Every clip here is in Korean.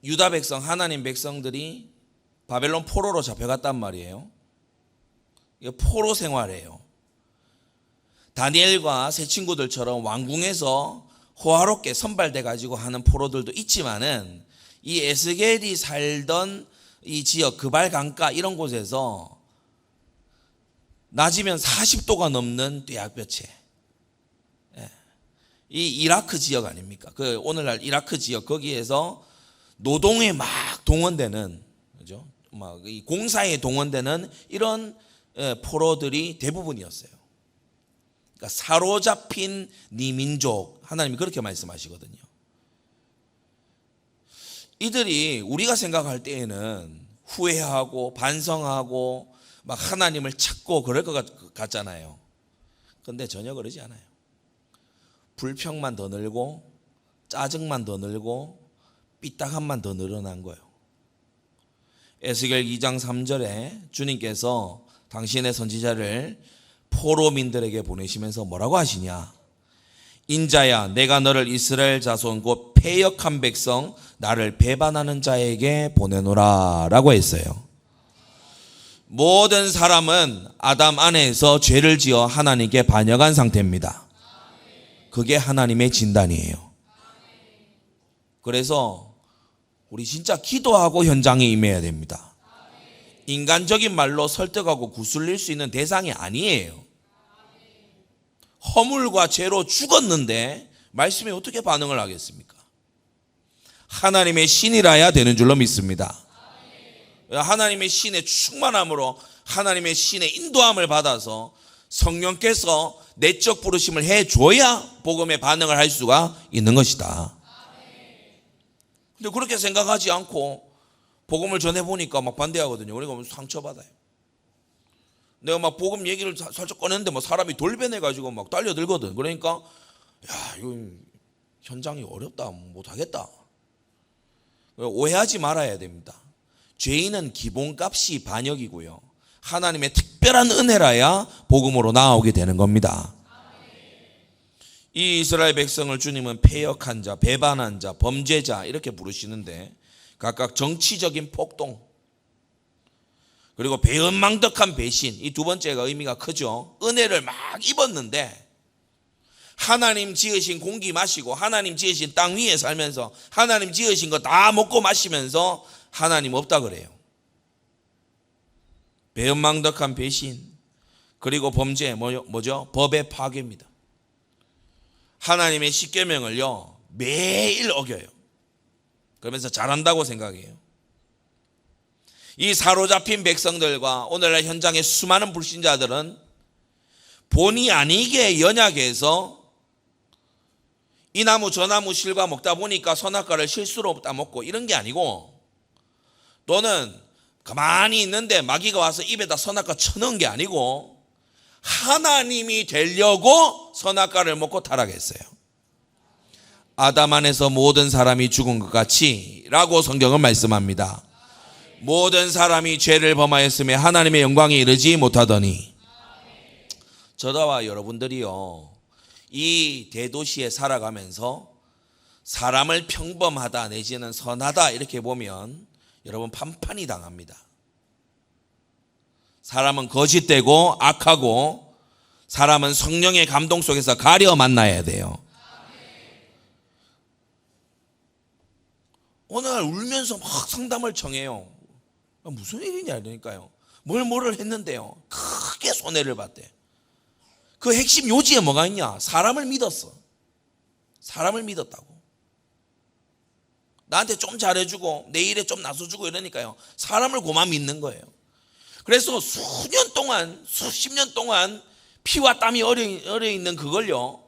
유다 백성, 하나님 백성들이 바벨론 포로로 잡혀갔단 말이에요. 이거 포로 생활이에요. 다니엘과 새 친구들처럼 왕궁에서 호화롭게 선발돼 가지고 하는 포로들도 있지만은 이 에스겔이 살던 이 지역 그발 강가 이런 곳에서 낮이면 40도가 넘는 뙤약볕에, 이 이라크 지역 아닙니까? 그 오늘날 이라크 지역 거기에서 노동에 막 동원되는, 그죠? 막 이 공사에 동원되는 이런 포로들이 대부분이었어요. 그러니까 사로잡힌 네 민족, 하나님이 그렇게 말씀하시거든요. 이들이 우리가 생각할 때에는 후회하고 반성하고 막 하나님을 찾고 그럴 것 같잖아요. 그런데 전혀 그러지 않아요. 불평만 더 늘고 짜증만 더 늘고 삐딱함만 더 늘어난 거예요. 에스겔 2장 3절에 주님께서 당신의 선지자를 포로민들에게 보내시면서 뭐라고 하시냐? 인자야, 내가 너를 이스라엘 자손 곧 패역한 백성 나를 배반하는 자에게 보내노라 라고 했어요. 모든 사람은 아담 안에서 죄를 지어 하나님께 반역한 상태입니다. 그게 하나님의 진단이에요. 그래서 우리 진짜 기도하고 현장에 임해야 됩니다. 인간적인 말로 설득하고 구슬릴 수 있는 대상이 아니에요. 허물과 죄로 죽었는데 말씀에 어떻게 반응을 하겠습니까? 하나님의 신이라야 되는 줄로 믿습니다. 하나님의 신의 충만함으로 하나님의 신의 인도함을 받아서 성령께서 내적 부르심을 해줘야 복음에 반응을 할 수가 있는 것이다. 근데 그렇게 생각하지 않고 복음을 전해보니까 막 반대하거든요. 그러니까 상처받아요. 내가 막 복음 얘기를 살짝 꺼냈는데 뭐 사람이 돌변해가지고 막 달려들거든. 그러니까 야, 이거 현장이 어렵다, 못하겠다. 오해하지 말아야 됩니다. 죄인은 기본값이 반역이고요, 하나님의 특별한 은혜라야 복음으로 나아오게 되는 겁니다. 이 이스라엘 백성을 주님은 패역한 자, 배반한 자, 범죄자 이렇게 부르시는데 각각 정치적인 폭동, 그리고 배은망덕한 배신, 이 두 번째가 의미가 크죠. 은혜를 막 입었는데 하나님 지으신 공기 마시고 하나님 지으신 땅 위에 살면서 하나님 지으신 거 다 먹고 마시면서 하나님 없다 그래요. 배은망덕한 배신, 그리고 범죄 뭐죠? 법의 파괴입니다. 하나님의 십계명을요 매일 어겨요. 그러면서 잘한다고 생각해요. 이 사로잡힌 백성들과 오늘날 현장의 수많은 불신자들은 본의 아니게 연약해서 이 나무 저 나무 실과 먹다 보니까 선악과를 실수로 따먹고 이런 게 아니고, 또는 가만히 있는데 마귀가 와서 입에다 선악과 쳐넣은 게 아니고 하나님이 되려고 선악과를 먹고 타락했어요. 아담 안에서 모든 사람이 죽은 것 같이 라고 성경은 말씀합니다. 모든 사람이 죄를 범하였으며 하나님의 영광에 이르지 못하더니. 저와 여러분들이요, 이 대도시에 살아가면서 사람을 평범하다 내지는 선하다 이렇게 보면 여러분 판판이 당합니다. 사람은 거짓되고 악하고 사람은 성령의 감동 속에서 가려 만나야 돼요. 어느 날 울면서 막 상담을 청해요. 무슨 일이냐 이러니까요. 뭐를 했는데요, 크게 손해를 봤대. 그 핵심 요지에 뭐가 있냐? 사람을 믿었어. 사람을 믿었다고. 나한테 좀 잘해주고 내 일에 좀 나서주고 이러니까요, 사람을 고만 믿는 거예요. 그래서 수년 동안, 수십 년 동안 피와 땀이 얼어 있는 그걸요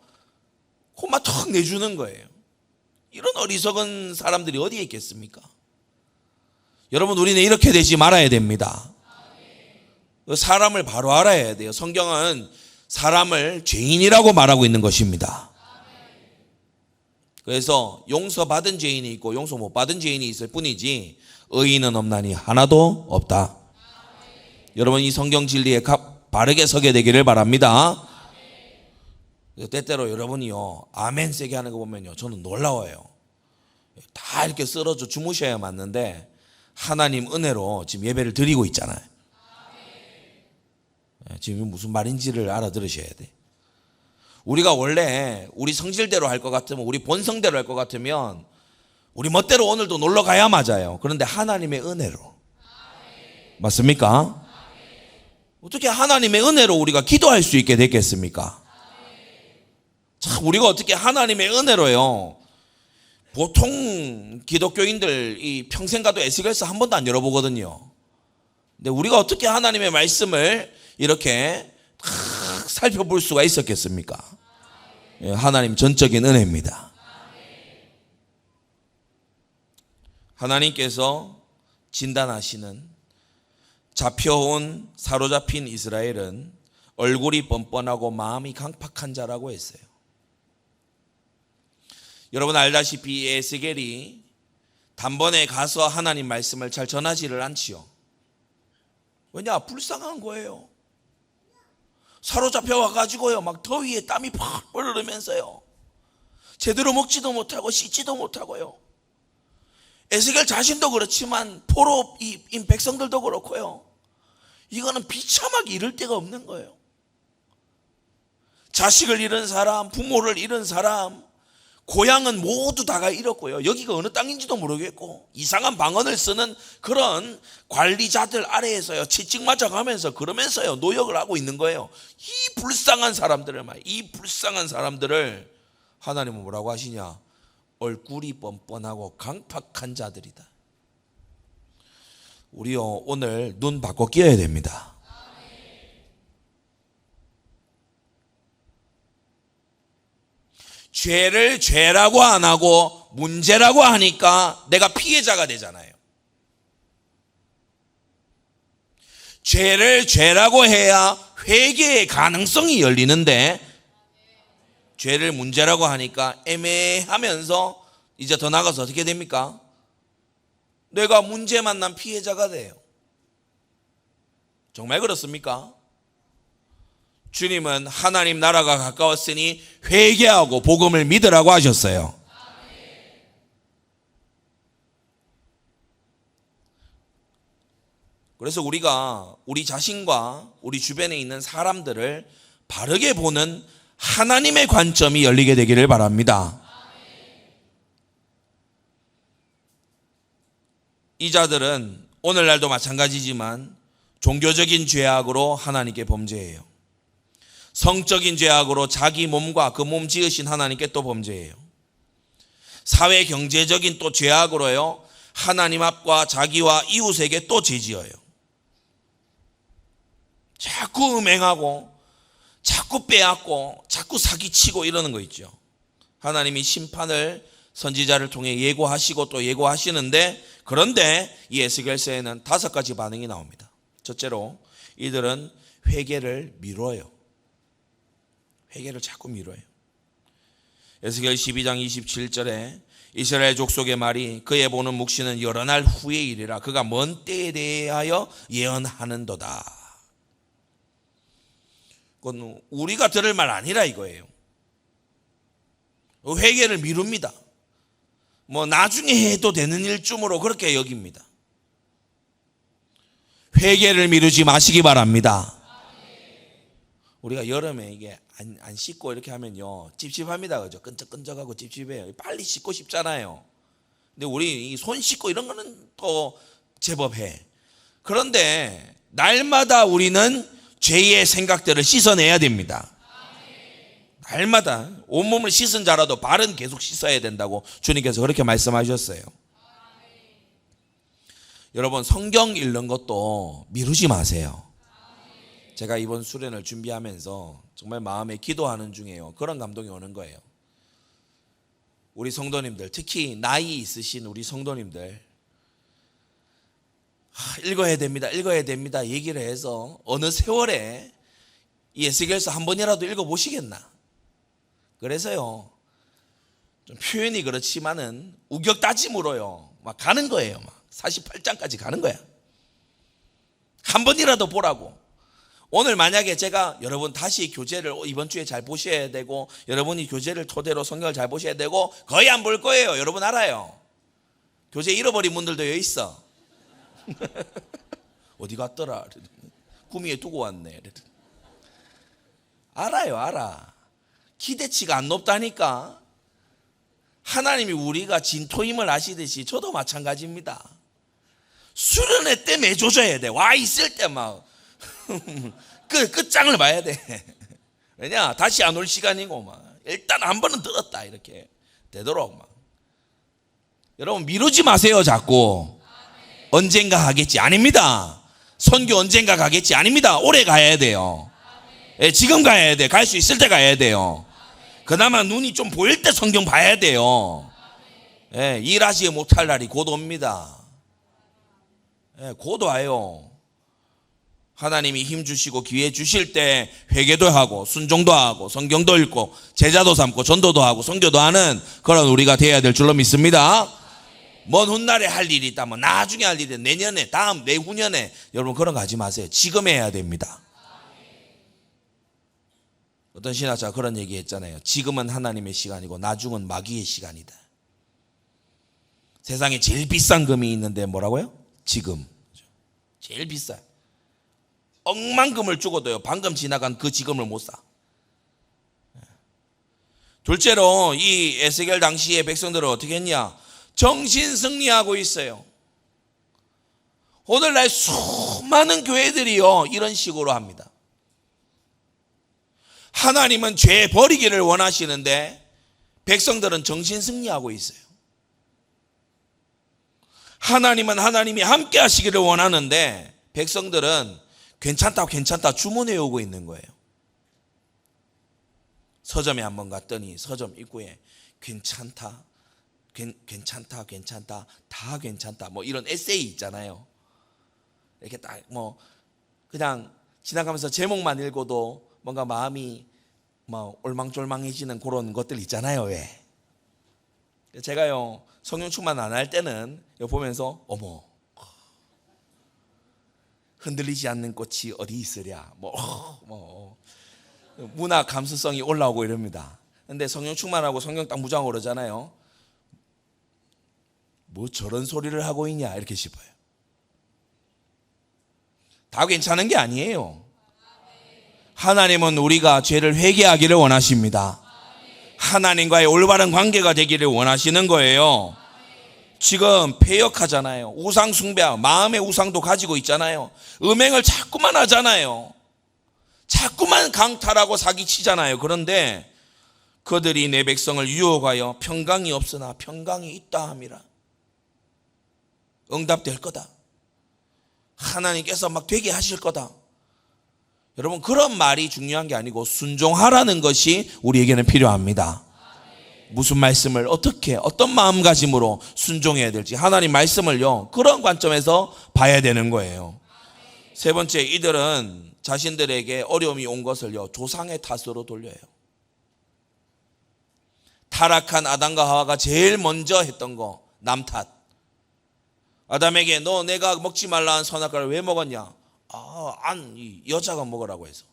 고만 턱 내주는 거예요. 이런 어리석은 사람들이 어디에 있겠습니까? 여러분, 우리는 이렇게 되지 말아야 됩니다. 사람을 바로 알아야 돼요. 성경은 사람을 죄인이라고 말하고 있는 것입니다. 그래서 용서받은 죄인이 있고 용서 못 받은 죄인이 있을 뿐이지 의인은 없나니 하나도 없다. 여러분, 이 성경 진리에 바르게 서게 되기를 바랍니다. 때때로 여러분이요 아멘 세게 하는 거 보면요 저는 놀라워요. 다 이렇게 쓰러져 주무셔야 맞는데 하나님 은혜로 지금 예배를 드리고 있잖아요. 지금 무슨 말인지를 알아들으셔야 돼. 우리가 원래 우리 성질대로 할 것 같으면, 우리 본성대로 할 것 같으면 우리 멋대로 오늘도 놀러 가야 맞아요. 그런데 하나님의 은혜로. 맞습니까? 어떻게 하나님의 은혜로 우리가 기도할 수 있게 됐겠습니까? 참, 우리가 어떻게 하나님의 은혜로요, 보통 기독교인들 이 평생 가도 에스겔서 한 번도 안 열어보거든요. 근데 우리가 어떻게 하나님의 말씀을 이렇게 탁 살펴볼 수가 있었겠습니까? 하나님 전적인 은혜입니다. 하나님께서 진단하시는, 잡혀온 사로잡힌 이스라엘은 얼굴이 뻔뻔하고 마음이 강팍한 자라고 했어요. 여러분 알다시피 에스겔이 단번에 가서 하나님 말씀을 잘 전하지를 않지요. 왜냐? 불쌍한 거예요. 사로잡혀 와가지고요, 막 더위에 땀이 팍 흐르면서요, 제대로 먹지도 못하고 씻지도 못하고요. 에스겔 자신도 그렇지만 포로인 백성들도 그렇고요, 이거는 비참하게 이를 데가 없는 거예요. 자식을 잃은 사람, 부모를 잃은 사람, 고향은 모두 다가 잃었고요, 여기가 어느 땅인지도 모르겠고 이상한 방언을 쓰는 그런 관리자들 아래에서요 채찍 맞아가면서 그러면서요 노역을 하고 있는 거예요. 이 불쌍한 사람들을 하나님은 뭐라고 하시냐? 얼굴이 뻔뻔하고 강팍한 자들이다. 우리요 오늘 눈 바꿔 끼어야 됩니다. 죄를 죄라고 안 하고 문제라고 하니까 내가 피해자가 되잖아요. 죄를 죄라고 해야 회개의 가능성이 열리는데, 죄를 문제라고 하니까 애매하면서 이제 더 나가서 어떻게 됩니까? 내가 문제 만난 피해자가 돼요. 정말 그렇습니까? 주님은 하나님 나라가 가까웠으니 회개하고 복음을 믿으라고 하셨어요. 그래서 우리가 우리 자신과 우리 주변에 있는 사람들을 바르게 보는 하나님의 관점이 열리게 되기를 바랍니다. 이 자들은 오늘날도 마찬가지지만 종교적인 죄악으로 하나님께 범죄해요. 성적인 죄악으로 자기 몸과 그 몸 지으신 하나님께 또 범죄해요. 사회 경제적인 또 죄악으로요 하나님 앞과 자기와 이웃에게 또 죄지어요. 자꾸 음행하고 자꾸 빼앗고 자꾸 사기치고 이러는 거 있죠. 하나님이 심판을 선지자를 통해 예고하시고 또 예고하시는데, 그런데 이 에스겔서에는 5가지 반응이 나옵니다. 첫째로 이들은 회개를 미뤄요. 회개를 자꾸 미뤄요. 에스겔 12장 27절에 이스라엘 족속의 말이 그의 보는 묵시는 여러 날 후의 일이라 그가 먼 때에 대하여 예언하는도다. 그건 우리가 들을 말 아니라 이거예요. 회개를 미룹니다. 뭐 나중에 해도 되는 일쯤으로 그렇게 여깁니다. 회개를 미루지 마시기 바랍니다. 우리가 여름에 이게 안 씻고 이렇게 하면요 찝찝합니다. 그죠? 끈적끈적하고 찝찝해요. 빨리 씻고 싶잖아요. 근데 우리 이 손 씻고 이런 거는 또 제법 해. 그런데 날마다 우리는 죄의 생각들을 씻어내야 됩니다. 날마다 온몸을 씻은 자라도 발은 계속 씻어야 된다고 주님께서 그렇게 말씀하셨어요. 여러분 성경 읽는 것도 미루지 마세요. 제가 이번 수련을 준비하면서 정말 마음에 기도하는 중에요 그런 감동이 오는 거예요. 우리 성도님들, 특히 나이 있으신 우리 성도님들, 읽어야 됩니다 얘기를 해서 어느 세월에 이 에스겔서 한 번이라도 읽어보시겠나. 그래서요 좀 표현이 그렇지만은 우격다짐으로요 막 가는 거예요. 막 48장까지 가는 거야. 한 번이라도 보라고. 오늘 만약에 제가 여러분 다시 교재를 이번 주에 잘 보셔야 되고, 여러분이 교재를 토대로 성경을 잘 보셔야 되고, 거의 안 볼 거예요. 여러분 알아요. 교재 잃어버린 분들도 여기 있어. 어디 갔더라? 구미에 두고 왔네. 알아요, 알아. 기대치가 안 높다니까. 하나님이 우리가 진토임을 아시듯이 저도 마찬가지입니다. 수련회 때 매줘줘야 돼. 와 있을 때 막 끝장을 봐야 돼. 왜냐, 다시 안 올 시간이고 막 일단 한 번은 들었다 이렇게 되도록 막. 여러분 미루지 마세요. 자꾸 언젠가 가겠지. 아닙니다. 선교 언젠가 가겠지. 아닙니다. 오래 가야 돼요. 예, 지금 가야 돼. 갈 수 있을 때 가야 돼요. 그나마 눈이 좀 보일 때 성경 봐야 돼요. 예, 일하지 못할 날이 곧 옵니다. 예, 곧 와요. 하나님이 힘 주시고 기회 주실 때 회개도 하고 순종도 하고 성경도 읽고 제자도 삼고 전도도 하고 선교도 하는 그런 우리가 되어야 될 줄로 믿습니다. 먼 훗날에 할 일이 있다, 뭐 나중에 할 일이, 내년에, 다음, 내후년에, 여러분 그런 거 하지 마세요. 지금 해야 됩니다. 어떤 신학자가 그런 얘기 했잖아요. 지금은 하나님의 시간이고 나중은 마귀의 시간이다. 세상에 제일 비싼 금이 있는데 뭐라고요? 지금. 제일 비싸요. 억만금을 주고도요, 방금 지나간 그 지금을 못 사. 둘째로 이 에스겔 당시의 백성들은 어떻게 했냐? 정신승리하고 있어요. 오늘날 수많은 교회들이요 이런 식으로 합니다. 하나님은 죄 버리기를 원하시는데 백성들은 정신승리하고 있어요. 하나님은 하나님이 함께 하시기를 원하는데 백성들은 괜찮다 주문해 오고 있는 거예요. 서점에 한번 갔더니 서점 입구에 괜찮다 다 괜찮다 뭐 이런 에세이 있잖아요. 이렇게 딱 뭐 그냥 지나가면서 제목만 읽어도 뭔가 마음이 뭐 올망졸망해지는 그런 것들 있잖아요. 왜? 제가요 성령 충만 안 할 때는 보면서 어머 흔들리지 않는 꽃이 어디 있으랴 뭐 문화 감수성이 올라오고 이럽니다. 근데 성령 충만하고 성령 딱 무장하고 그러잖아요. 뭐 저런 소리를 하고 있냐 이렇게 싶어요. 다 괜찮은 게 아니에요. 하나님은 우리가 죄를 회개하기를 원하십니다. 하나님과의 올바른 관계가 되기를 원하시는 거예요. 지금 폐역하잖아요. 우상 숭배하고 마음의 우상도 가지고 있잖아요. 음행을 자꾸만 하잖아요. 자꾸만 강탈하고 사기치잖아요. 그런데 그들이 내 백성을 유혹하여 평강이 없으나 평강이 있다 함이라. 응답될 거다. 하나님께서 막 되게 하실 거다. 여러분 그런 말이 중요한 게 아니고 순종하라는 것이 우리에게는 필요합니다. 무슨 말씀을 어떻게 어떤 마음가짐으로 순종해야 될지 하나님 말씀을요 그런 관점에서 봐야 되는 거예요. 세 번째, 이들은 자신들에게 어려움이 온 것을요 조상의 탓으로 돌려요. 타락한 아담과 하와가 제일 먼저 했던 거 남 탓. 아담에게 너 내가 먹지 말라 한 선악과를 왜 먹었냐? 이 여자가 먹으라고 해서.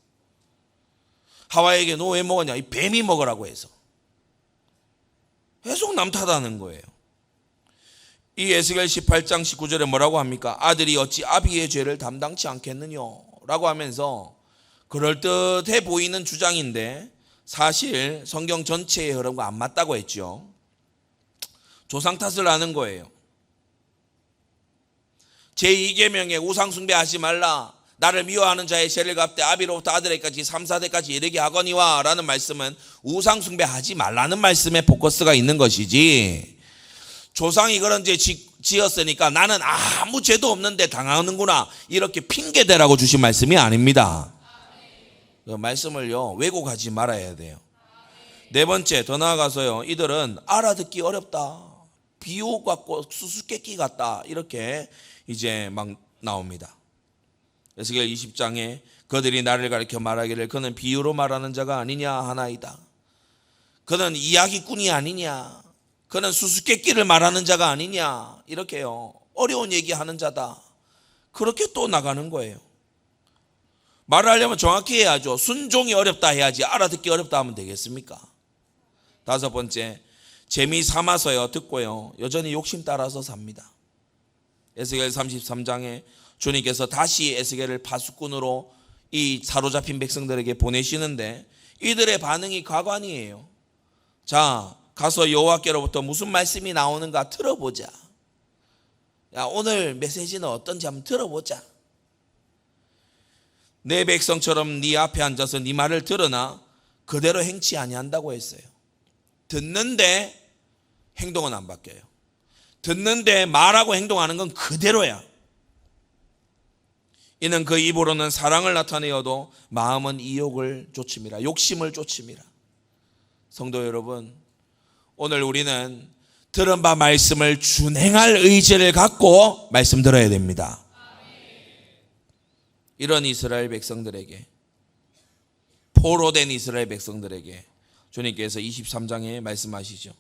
하와에게 너 왜 먹었냐? 이 뱀이 먹으라고 해서. 계속 남 탓하는 거예요. 이 에스겔 18장 19절에 뭐라고 합니까? 아들이 어찌 아비의 죄를 담당치 않겠느냐 라고 하면서 그럴듯해 보이는 주장인데 사실 성경 전체의 흐름과 안 맞다고 했죠. 조상 탓을 하는 거예요. 제2계명에 우상숭배하지 말라, 나를 미워하는 자의 죄를 갚되 아비로부터 아들에게까지 3, 4대까지 이르게 하거니와 라는 말씀은 우상숭배하지 말라는 말씀에 포커스가 있는 것이지, 조상이 그런 죄 지었으니까 나는 아무 죄도 없는데 당하는구나 이렇게 핑계대라고 주신 말씀이 아닙니다. 그 말씀을요 왜곡하지 말아야 돼요. 네 번째, 더 나아가서요 이들은 알아듣기 어렵다, 비유 같고 수수께끼 같다 이렇게 이제 막 나옵니다. 에스겔 20장에 그들이 나를 가리켜 말하기를 그는 비유로 말하는 자가 아니냐 하나이다. 그는 이야기꾼이 아니냐, 그는 수수께끼를 말하는 자가 아니냐, 이렇게요 어려운 얘기하는 자다. 그렇게 또 나가는 거예요. 말을 하려면 정확히 해야죠. 순종이 어렵다 해야지 알아듣기 어렵다 하면 되겠습니까? 다섯 번째, 재미 삼아서요 듣고요 여전히 욕심 따라서 삽니다. 에스겔 33장에 주님께서 다시 에스겔을 파수꾼으로 이 사로잡힌 백성들에게 보내시는데 이들의 반응이 가관이에요. 자, 가서 여호와께로부터 무슨 말씀이 나오는가 들어보자. 야, 오늘 메시지는 어떤지 한번 들어보자. 내 백성처럼 네 앞에 앉아서 네 말을 들으나 그대로 행치 아니한다고 했어요. 듣는데 행동은 안 바뀌어요. 듣는데 말하고 행동하는 건 그대로야. 이는 그 입으로는 사랑을 나타내어도 마음은 이욕을 쫓음이라. 욕심을 쫓음이라. 성도 여러분, 오늘 우리는 들은 바 말씀을 준행할 의지를 갖고 말씀 들어야 됩니다. 이런 이스라엘 백성들에게, 포로된 이스라엘 백성들에게 주님께서 23장에 말씀하시죠.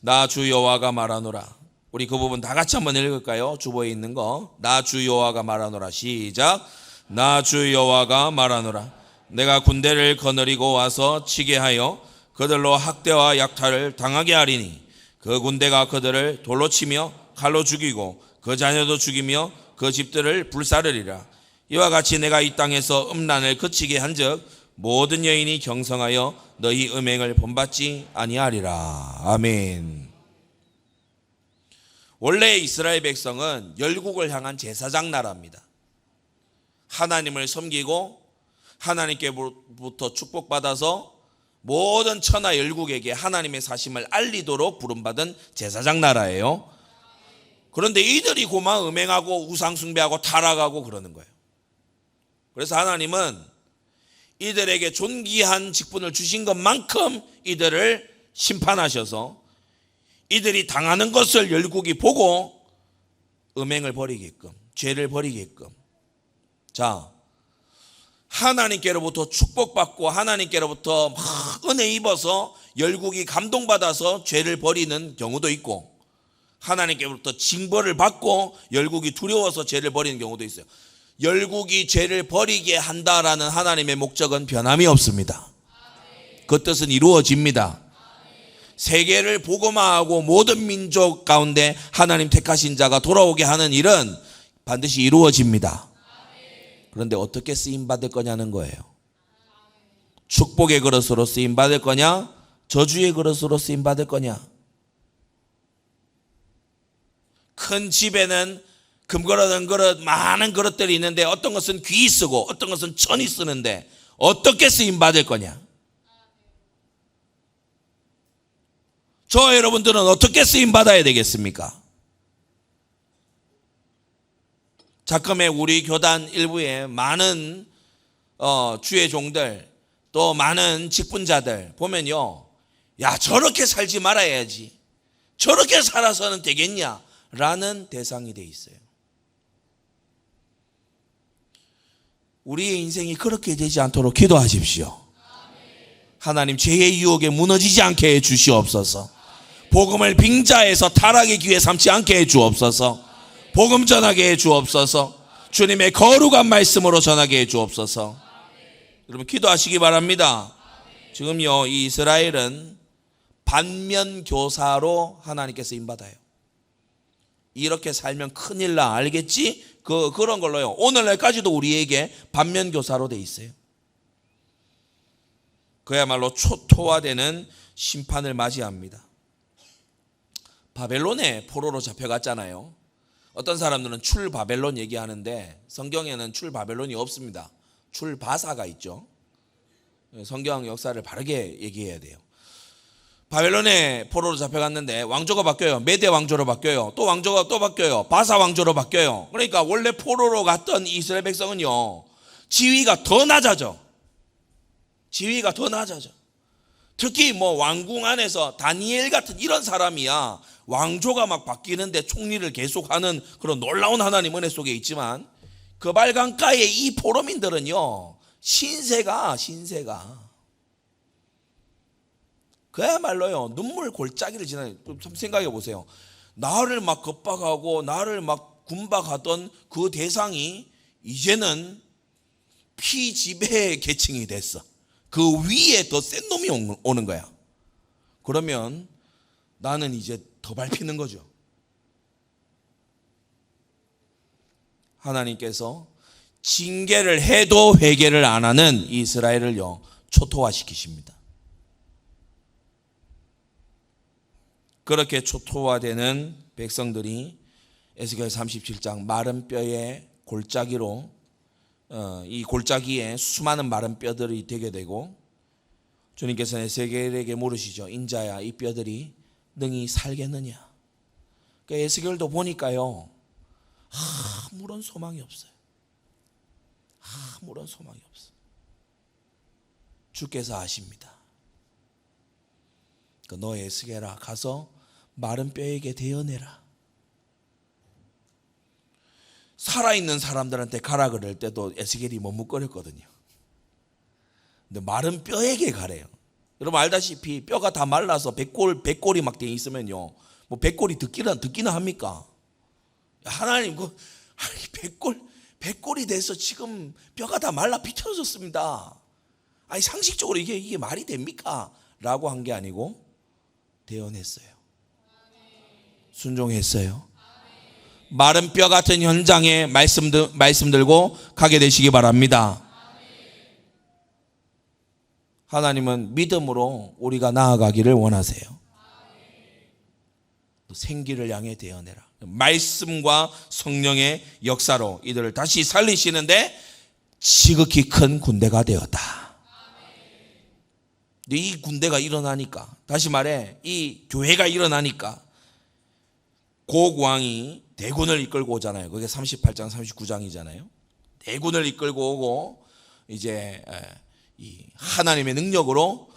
나 주 여호와가 말하노라. 우리 그 부분 다 같이 한번 읽을까요? 주보에 있는 거. 나 주 여호와가 말하노라. 시작. 나 주 여호와가 말하노라. 내가 군대를 거느리고 와서 치게 하여 그들로 학대와 약탈을 당하게 하리니 그 군대가 그들을 돌로 치며 칼로 죽이고 그 자녀도 죽이며 그 집들을 불사르리라. 이와 같이 내가 이 땅에서 음란을 그치게 한즉 모든 여인이 경성하여 너희 음행을 본받지 아니하리라. 아멘. 원래 이스라엘 백성은 열국을 향한 제사장 나라입니다. 하나님을 섬기고 하나님께부터 축복받아서 모든 천하 열국에게 하나님의 사심을 알리도록 부름받은 제사장 나라예요. 그런데 이들이 고만 음행하고 우상숭배하고 타락하고 그러는 거예요. 그래서 하나님은 이들에게 존귀한 직분을 주신 것만큼 이들을 심판하셔서 이들이 당하는 것을 열국이 보고 음행을 버리게끔, 죄를 버리게끔. 자, 하나님께로부터 축복받고 하나님께로부터 막 은혜 입어서 열국이 감동받아서 죄를 버리는 경우도 있고, 하나님께로부터 징벌을 받고 열국이 두려워서 죄를 버리는 경우도 있어요. 열국이 죄를 버리게 한다라는 하나님의 목적은 변함이 없습니다. 그 뜻은 이루어집니다. 세계를 복음화하고 모든 민족 가운데 하나님 택하신 자가 돌아오게 하는 일은 반드시 이루어집니다. 그런데 어떻게 쓰임받을 거냐는 거예요. 축복의 그릇으로 쓰임받을 거냐, 저주의 그릇으로 쓰임받을 거냐. 큰 집에는 금그릇, 은그릇, 많은 그릇들이 있는데 어떤 것은 귀 쓰고 어떤 것은 천이 쓰는데 어떻게 쓰임받을 거냐. 저 여러분들은 어떻게 쓰임받아야 되겠습니까? 자금의 우리 교단 일부에 많은 주의 종들, 또 많은 직분자들 보면요, 야, 저렇게 살지 말아야지, 저렇게 살아서는 되겠냐 라는 대상이 돼 있어요. 우리의 인생이 그렇게 되지 않도록 기도하십시오. 하나님, 죄의 유혹에 무너지지 않게 해 주시옵소서. 복음을 빙자해서 타락의 기회 삼지 않게 해 주옵소서. 복음 전하게 해 주옵소서. 주님의 거룩한 말씀으로 전하게 해 주옵소서. 여러분 기도하시기 바랍니다. 지금요, 이 이스라엘은 반면교사로 하나님께서 인받아요. 이렇게 살면 큰일 나, 알겠지? 그런 걸로요, 오늘날까지도 우리에게 반면교사로 돼 있어요. 그야말로 초토화되는 심판을 맞이합니다. 바벨론에 포로로 잡혀갔잖아요. 어떤 사람들은 출바벨론 얘기하는데 성경에는 출바벨론이 없습니다. 출바사가 있죠. 성경 역사를 바르게 얘기해야 돼요. 바벨론에 포로로 잡혀갔는데 왕조가 바뀌어요. 메대 왕조로 바뀌어요. 또 왕조가 또 바뀌어요. 바사 왕조로 바뀌어요. 그러니까 원래 포로로 갔던 이스라엘 백성은요, 지위가 더 낮아져. 지위가 더 낮아져. 특히 뭐 왕궁 안에서 다니엘 같은 이런 사람이야 왕조가 막 바뀌는데 총리를 계속하는 그런 놀라운 하나님 은혜 속에 있지만, 그 발강가의 이 포로민들은요, 신세가 그야말로요, 눈물 골짜기를 지나요. 좀 생각해 보세요. 나를 막 겁박하고 나를 막 군박하던 그 대상이 이제는 피지배 계층이 됐어. 그 위에 더 센 놈이 오는 거야. 그러면 나는 이제 더 밟히는 거죠. 하나님께서 징계를 해도 회개를 안 하는 이스라엘을요 초토화시키십니다. 그렇게 초토화되는 백성들이 에스겔 37장 마른 뼈의 골짜기로 이 골짜기에 수많은 마른 뼈들이 되게 되고, 주님께서는 에스겔에게 물으시죠. 인자야, 이 뼈들이 능히 살겠느냐? 그러니까 에스겔도 보니까요 아무런 소망이 없어요. 아무런 소망이 없어요. 주께서 아십니다. 너 에스겔아, 가서 마른 뼈에게 대어내라. 살아있는 사람들한테 가라 그럴 때도 에스겔이 머뭇거렸거든요. 근데 마른 뼈에게 가래요. 여러분 알다시피 뼈가 다 말라서 백골이 막 돼 있으면요, 뭐 백골이 듣기나 합니까? 하나님 백골이 돼서 지금 뼈가 다 말라 비틀어졌습니다. 아니 상식적으로 이게 말이 됩니까? 라고 한 게 아니고 대언했어요. 순종했어요. 마른 뼈 같은 현장에 말씀 들고 가게 되시기 바랍니다. 하나님은 믿음으로 우리가 나아가기를 원하세요. 생기를 향해 대어내라. 말씀과 성령의 역사로 이들을 다시 살리시는데 지극히 큰 군대가 되었다. 이 군대가 일어나니까, 다시 말해 이 교회가 일어나니까 고국왕이 대군을 이끌고 오잖아요. 그게 38장 39장이잖아요. 대군을 이끌고 오고 이제 이 하나님의 능력으로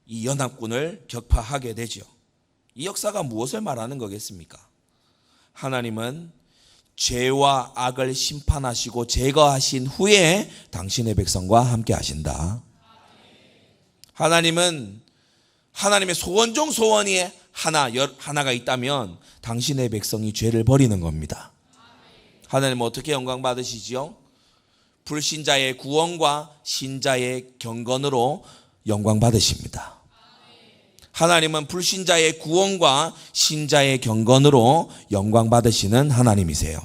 이 연합군을 격파하게 되죠. 이 역사가 무엇을 말하는 거겠습니까? 하나님은 죄와 악을 심판하시고 제거하신 후에 당신의 백성과 함께 하신다. 하나님은 하나님의 소원 중 소원이 하나가 있다면 당신의 백성이 죄를 버리는 겁니다. 하나님은 어떻게 영광 받으시지요? 불신자의 구원과 신자의 경건으로 영광 받으십니다. 하나님은 불신자의 구원과 신자의 경건으로 영광 받으시는 하나님이세요.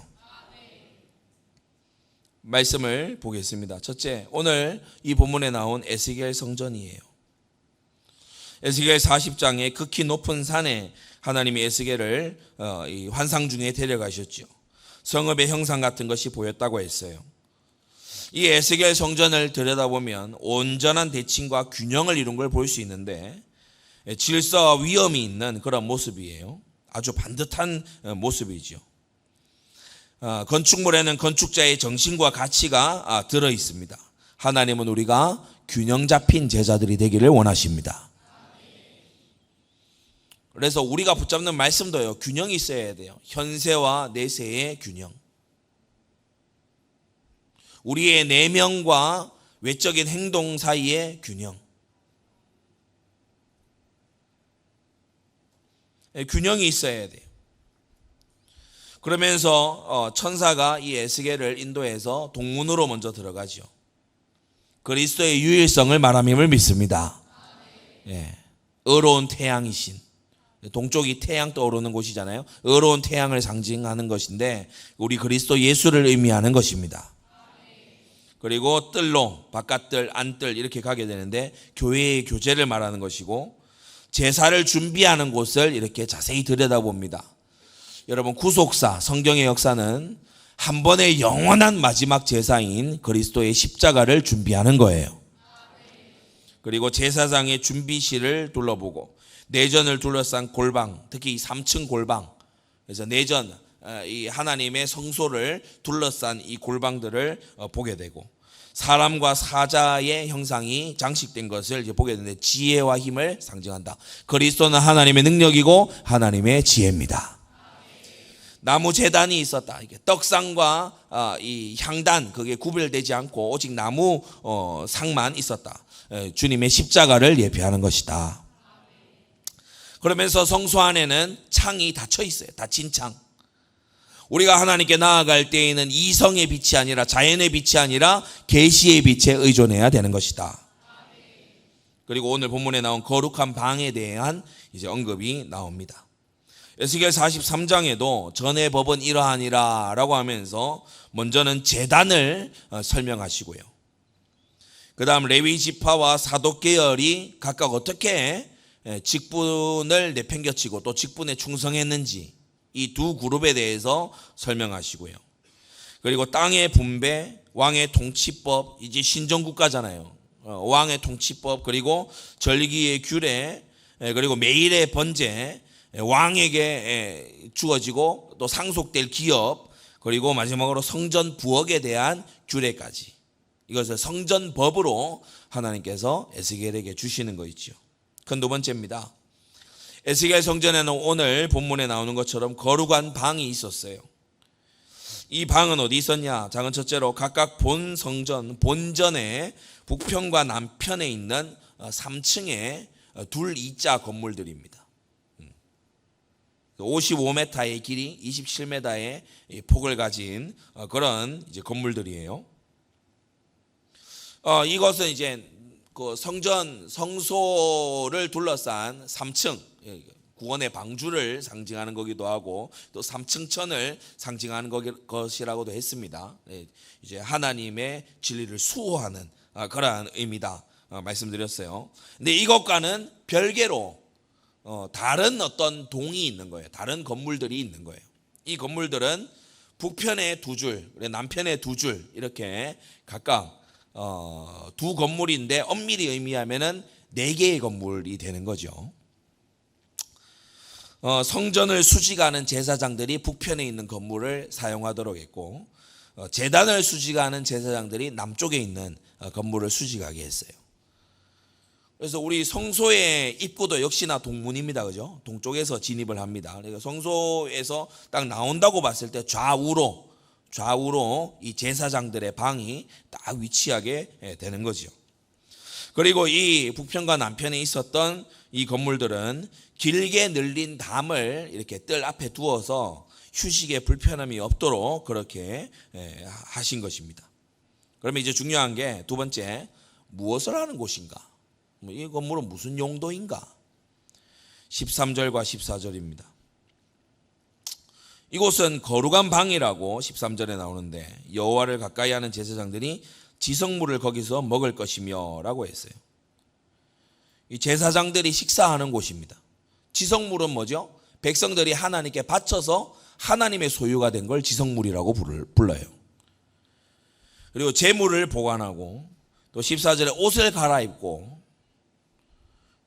말씀을 보겠습니다. 첫째, 오늘 이 본문에 나온 에스겔 성전이에요. 에스겔 40장의 극히 높은 산에 하나님이 에스겔을 이 환상 중에 데려가셨죠. 성읍의 형상 같은 것이 보였다고 했어요. 이 에스겔 성전을 들여다보면 온전한 대칭과 균형을 이룬 걸 볼 수 있는데 질서와 위엄이 있는 그런 모습이에요. 아주 반듯한 모습이죠. 건축물에는 건축자의 정신과 가치가 들어 있습니다. 하나님은 우리가 균형 잡힌 제자들이 되기를 원하십니다. 그래서 우리가 붙잡는 말씀도요, 균형이 있어야 돼요. 현세와 내세의 균형. 우리의 내면과 외적인 행동 사이의 균형. 균형이 있어야 돼요. 그러면서 천사가 이 에스겔을 인도해서 동문으로 먼저 들어가죠. 그리스도의 유일성을 말함임을 믿습니다. 예, 의로운 태양이신, 동쪽이 태양 떠오르는 곳이잖아요. 의로운 태양을 상징하는 것인데 우리 그리스도 예수를 의미하는 것입니다. 그리고 뜰로 바깥뜰, 안뜰 이렇게 가게 되는데 교회의 교제를 말하는 것이고, 제사를 준비하는 곳을 이렇게 자세히 들여다봅니다. 여러분, 구속사, 성경의 역사는 한 번의 영원한 마지막 제사인 그리스도의 십자가를 준비하는 거예요. 그리고 제사장의 준비실을 둘러보고 내전을 둘러싼 골방, 특히 3층 골방, 그래서 내전, 이 하나님의 성소를 둘러싼 이 골방들을 보게 되고, 사람과 사자의 형상이 장식된 것을 이제 보게 되는데 지혜와 힘을 상징한다. 그리스도는 하나님의 능력이고 하나님의 지혜입니다. 나무 제단이 있었다. 이게 떡상과 이 향단, 그게 구별되지 않고 오직 나무 상만 있었다. 주님의 십자가를 예표하는 것이다. 그러면서 성소 안에는 창이 닫혀 있어요. 닫힌 창. 우리가 하나님께 나아갈 때에는 이성의 빛이 아니라, 자연의 빛이 아니라 계시의 빛에 의존해야 되는 것이다. 그리고 오늘 본문에 나온 거룩한 방에 대한 이제 언급이 나옵니다. 에스겔 43장에도 전의 법은 이러하니라 라고 하면서 먼저는 제단을 설명하시고요. 그 다음 레위 지파와 사독 계열이 각각 어떻게 직분을 내팽겨치고 또 직분에 충성했는지 이 두 그룹에 대해서 설명하시고요. 그리고 땅의 분배, 왕의 통치법, 이제 신정국가잖아요. 왕의 통치법, 그리고 절기의 규례, 그리고 매일의 번제, 왕에게 주어지고 또 상속될 기업, 그리고 마지막으로 성전 부엌에 대한 규례까지, 이것을 성전법으로 하나님께서 에스겔에게 주시는 거 있죠. 그 두 번째입니다. 에스겔 성전에는 오늘 본문에 나오는 것처럼 거룩한 방이 있었어요. 이 방은 어디 있었냐? 작은 첫째로 각각 본 성전, 본전의 북편과 남편에 있는 3층의 둘 이자 건물들입니다. 55m의 길이, 27m의 폭을 가진 그런 이제 건물들이에요. 이것은 이제 그 성소를 둘러싼 3층, 구원의 방주를 상징하는 거기도 하고 또 3층천을 상징하는 것이라고도 했습니다. 이제 하나님의 진리를 수호하는 그러한 의미다 말씀드렸어요. 근데 이것과는 별개로 다른 어떤 동이 있는 거예요. 다른 건물들이 있는 거예요. 이 건물들은 북편에 두 줄, 남편에 두 줄, 이렇게 각각 두 건물인데 엄밀히 의미하면은 4개의 건물이 되는 거죠. 성전을 수직하는 제사장들이 북편에 있는 건물을 사용하도록 했고, 제단을 수직하는 제사장들이 남쪽에 있는 건물을 수직하게 했어요. 그래서 우리 성소의 입구도 역시나 동문입니다. 그죠? 동쪽에서 진입을 합니다. 그러니까 성소에서 딱 나온다고 봤을 때 좌우로 이 제사장들의 방이 딱 위치하게 되는 거죠. 그리고 이 북편과 남편에 있었던 이 건물들은 길게 늘린 담을 이렇게 뜰 앞에 두어서 휴식에 불편함이 없도록 그렇게 하신 것입니다. 그러면 이제 중요한 게 두 번째, 무엇을 하는 곳인가? 이 건물은 무슨 용도인가? 13절과 14절입니다. 이곳은 거룩한 방이라고 13절에 나오는데 여호와를 가까이 하는 제사장들이 지성물을 거기서 먹을 것이며 라고 했어요. 이 제사장들이 식사하는 곳입니다. 지성물은 뭐죠? 백성들이 하나님께 바쳐서 하나님의 소유가 된 걸 지성물이라고 불러요. 그리고 제물을 보관하고 또 14절에 옷을 갈아입고,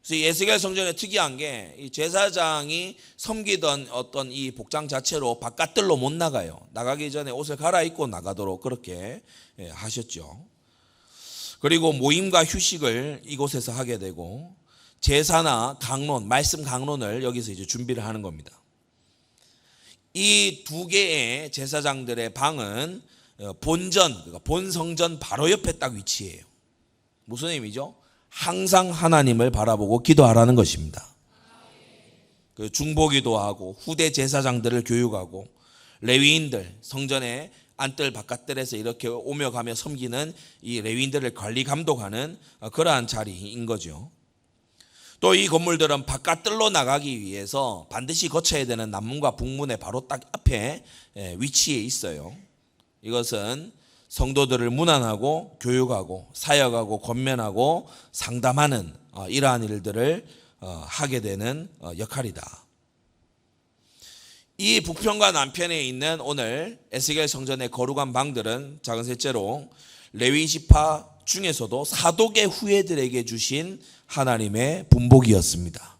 그래서 이 에스겔 성전에 특이한 게 이 제사장이 섬기던 어떤 이 복장 자체로 바깥들로 못 나가요. 나가기 전에 옷을 갈아입고 나가도록 그렇게 하셨죠. 그리고 모임과 휴식을 이곳에서 하게 되고 제사나 강론, 말씀 강론을 여기서 이제 준비를 하는 겁니다. 이 두 개의 제사장들의 방은 본전, 그러니까 본성전 바로 옆에 딱 위치해요. 무슨 의미죠? 항상 하나님을 바라보고 기도하라는 것입니다. 그 중보기도 하고 후대 제사장들을 교육하고 레위인들, 성전의 안뜰 바깥뜰에서 이렇게 오며 가며 섬기는 이 레위인들을 관리 감독하는 그러한 자리인 거죠. 또 이 건물들은 바깥뜰로 나가기 위해서 반드시 거쳐야 되는 남문과 북문의 바로 딱 앞에 위치해 있어요. 이것은 성도들을 문안하고 교육하고 사역하고 권면하고 상담하는 이러한 일들을 하게 되는 역할이다. 이 북편과 남편에 있는 오늘 에스겔 성전의 거룩한 방들은 작은 셋째로 레위 지파 중에서도 사독의 후예들에게 주신 하나님의 분복이었습니다.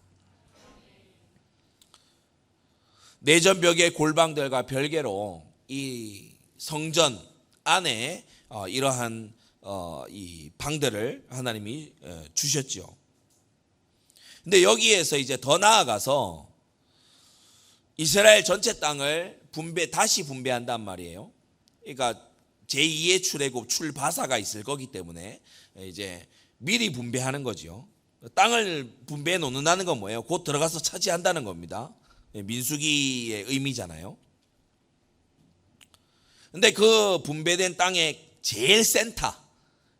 내전벽의 골방들과 별개로 이 성전 안에 이러한 이 방들을 하나님이 주셨죠. 근데 여기에서 이제 더 나아가서 이스라엘 전체 땅을 다시 분배한단 말이에요. 그러니까 제2의 출애굽 출바사가 있을 거기 때문에 이제 미리 분배하는 거죠. 땅을 분배해 놓는다는 건 뭐예요? 곧 들어가서 차지한다는 겁니다. 민수기의 의미잖아요. 근데 그 분배된 땅의 제일 센터,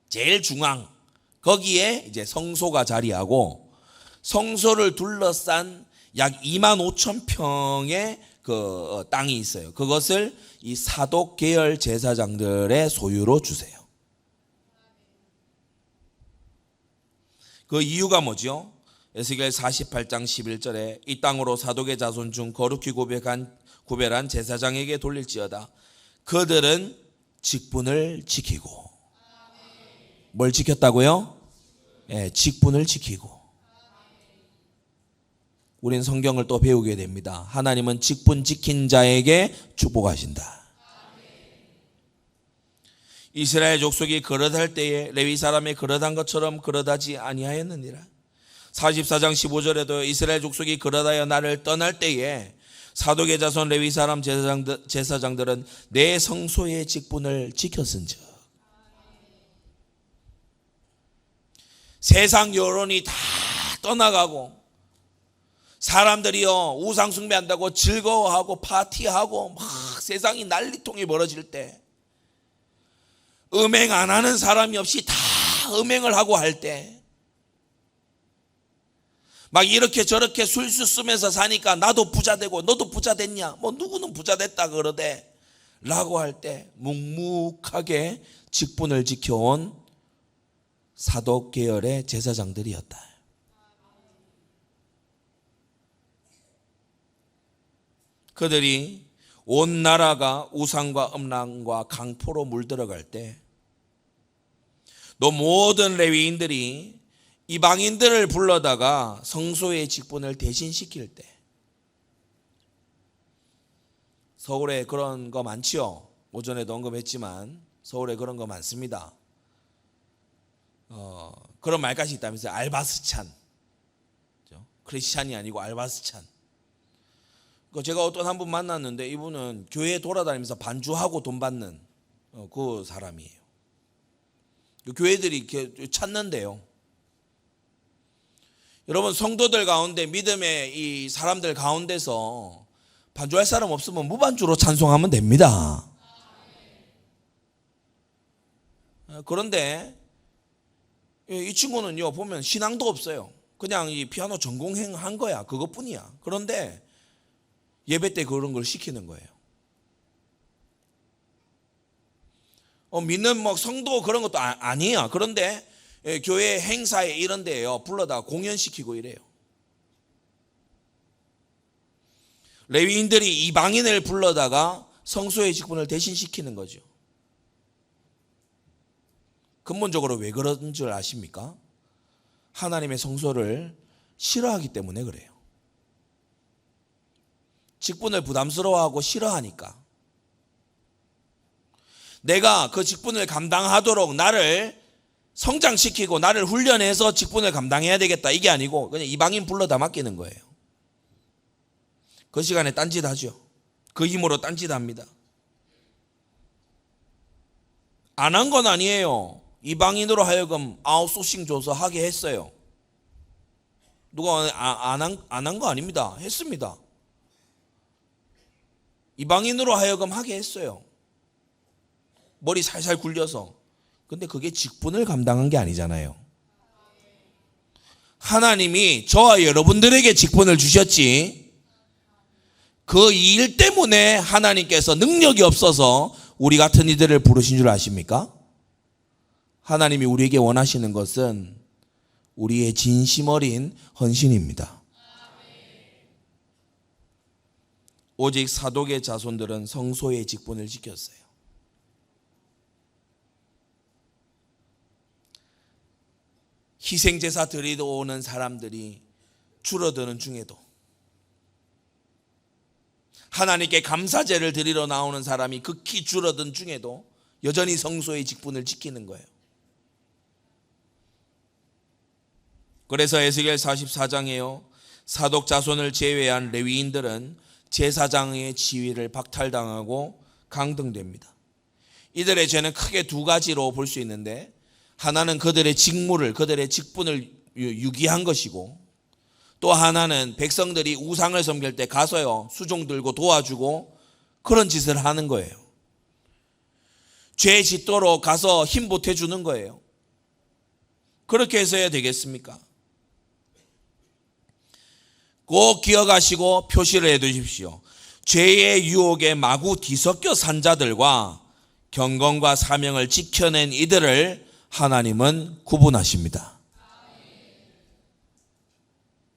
제일 중앙, 거기에 이제 성소가 자리하고 성소를 둘러싼 약 2만 5천 평의 그 땅이 있어요. 그것을 이 사독 계열 제사장들의 소유로 주세요. 그 이유가 뭐죠? 에스겔 48장 11절에 이 땅으로 사독의 자손 중 거룩히 구별한 제사장에게 돌릴지어다. 그들은 직분을 지키고. 뭘 지켰다고요? 예, 직분을 지키고. 우린 성경을 또 배우게 됩니다. 하나님은 직분 지킨 자에게 축복하신다. 이스라엘 족속이 그릇할 때에 레위 사람의 그릇한 것처럼 그릇하지 아니하였느니라. 44장 15절에도 이스라엘 족속이 그릇하여 나를 떠날 때에 사독의 자손 레위 사람 제사장들은 내 성소의 직분을 지켰은즉. 세상 여론이 다 떠나가고 사람들이요 우상 숭배한다고 즐거워하고 파티하고 막 세상이 난리통이 벌어질 때, 음행 안 하는 사람이 없이 다 음행을 하고 할 때, 막 이렇게 저렇게 술수 쓰면서 사니까 나도 부자 되고 너도 부자 됐냐, 뭐 누구는 부자 됐다 그러대 라고 할 때 묵묵하게 직분을 지켜온 사독 계열의 제사장들이었다. 그들이 온 나라가 우상과 음란과 강포로 물들어갈 때, 또 모든 레위인들이 이방인들을 불러다가 성소의 직분을 대신시킬 때, 서울에 그런 거 많지요. 오전에도 언급했지만 서울에 그런 거 많습니다. 그런 말까지 있다면서요. 알바스찬, 크리스찬이 아니고 알바스찬. 제가 어떤 한 분 만났는데 이분은 교회 돌아다니면서 반주하고 돈 받는 그 사람이에요. 교회들이 이렇게 찾는데요. 여러분, 성도들 가운데 믿음의 이 사람들 가운데서 반주할 사람 없으면 무반주로 찬송하면 됩니다. 그런데 이 친구는요 보면 신앙도 없어요. 그냥 이 피아노 전공한 거야. 그것뿐이야. 그런데 예배 때 그런 걸 시키는 거예요. 믿는 뭐 성도 그런 것도 아니야. 그런데 교회 행사에 이런 데요 불러다가 공연시키고 이래요. 레위인들이 이방인을 불러다가 성소의 직분을 대신시키는 거죠. 근본적으로 왜 그런 줄 아십니까? 하나님의 성소를 싫어하기 때문에 그래요. 직분을 부담스러워하고 싫어하니까. 내가 그 직분을 감당하도록 나를 성장시키고 나를 훈련해서 직분을 감당해야 되겠다, 이게 아니고 그냥 이방인 불러다 맡기는 거예요. 그 시간에 딴짓하죠. 그 힘으로 딴짓합니다. 안 한 건 아니에요. 이방인으로 하여금 아웃소싱 줘서 하게 했어요. 누가 안 한 거 아닙니다. 했습니다. 이방인으로 하여금 하게 했어요. 머리 살살 굴려서. 근데 그게 직분을 감당한 게 아니잖아요. 하나님이 저와 여러분들에게 직분을 주셨지, 그 일 때문에 하나님께서 능력이 없어서 우리 같은 이들을 부르신 줄 아십니까? 하나님이 우리에게 원하시는 것은 우리의 진심 어린 헌신입니다. 오직 사독의 자손들은 성소의 직분을 지켰어요. 희생제사 드리러 오는 사람들이 줄어드는 중에도, 하나님께 감사제를 드리러 나오는 사람이 극히 줄어든 중에도 여전히 성소의 직분을 지키는 거예요. 그래서 에스겔 44장에요, 사독 자손을 제외한 레위인들은 제사장의 지위를 박탈당하고 강등됩니다. 이들의 죄는 크게 두 가지로 볼 수 있는데, 하나는 그들의 직무를, 그들의 직분을 유기한 것이고, 또 하나는 백성들이 우상을 섬길 때 가서요 수종 들고 도와주고 그런 짓을 하는 거예요. 죄 짓도록 가서 힘 보태주는 거예요. 그렇게 해서야 되겠습니까? 꼭 기억하시고 표시를 해 두십시오. 죄의 유혹에 마구 뒤섞여 산 자들과 경건과 사명을 지켜낸 이들을 하나님은 구분하십니다.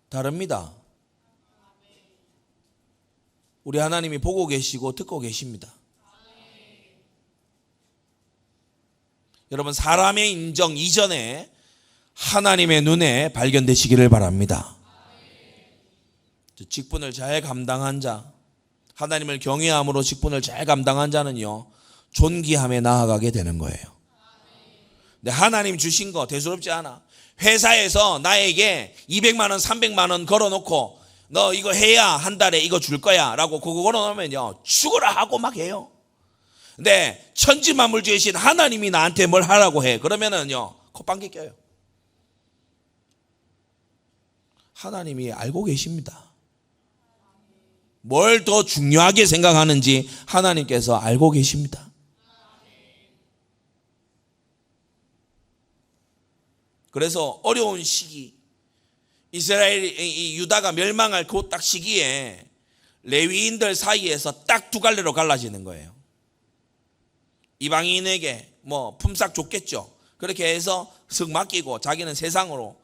다릅니다. 우리 하나님이 보고 계시고 듣고 계십니다. 여러분, 사람의 인정 이전에 하나님의 눈에 발견되시기를 바랍니다. 직분을 잘 감당한 자, 하나님을 경외함으로 직분을 잘 감당한 자는요, 존귀함에 나아가게 되는 거예요. 근데 하나님 주신 거 대수롭지 않아. 회사에서 나에게 200만 원, 300만 원 걸어놓고 너 이거 해야 한 달에 이거 줄 거야 라고 그거 걸어놓으면요, 죽으라 하고 막 해요. 근데 천지만물주이신 하나님이 나한테 뭘 하라고 해. 그러면은요, 콧방귀 껴요. 하나님이 알고 계십니다. 뭘 더 중요하게 생각하는지 하나님께서 알고 계십니다. 그래서 어려운 시기, 유다가 멸망할 그 딱 시기에 레위인들 사이에서 딱 두 갈래로 갈라지는 거예요. 이방인에게 뭐 품삯 줬겠죠. 그렇게 해서 슥 맡기고 자기는 세상으로,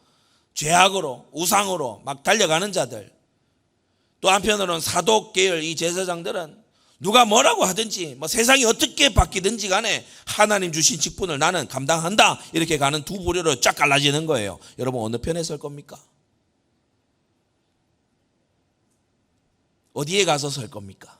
죄악으로, 우상으로 막 달려가는 자들. 또 한편으로는 사독 계열 이 제사장들은 누가 뭐라고 하든지 뭐 세상이 어떻게 바뀌든지 간에 하나님 주신 직분을 나는 감당한다, 이렇게 가는 두 부류로 쫙 갈라지는 거예요. 여러분, 어느 편에 설 겁니까? 어디에 가서 설 겁니까?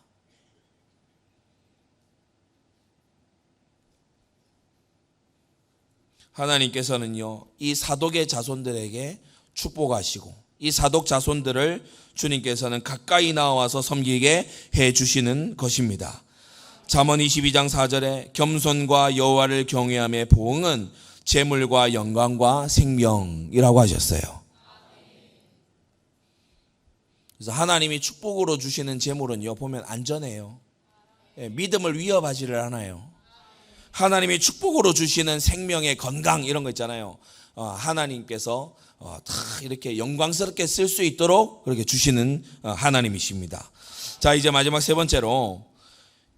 하나님께서는요, 이 사독의 자손들에게 축복하시고 이 사독 자손들을 주님께서는 가까이 나와서 섬기게 해 주시는 것입니다. 잠언 22장 4절에 겸손과 여호와를 경외함의 보응은 재물과 영광과 생명이라고 하셨어요. 그래서 하나님이 축복으로 주시는 재물은요, 보면 안전해요. 믿음을 위협하지를 않아요. 하나님이 축복으로 주시는 생명의 건강 이런 거 있잖아요. 하나님께서 다 이렇게 영광스럽게 쓸 수 있도록 그렇게 주시는 하나님이십니다. 자, 이제 마지막 세 번째로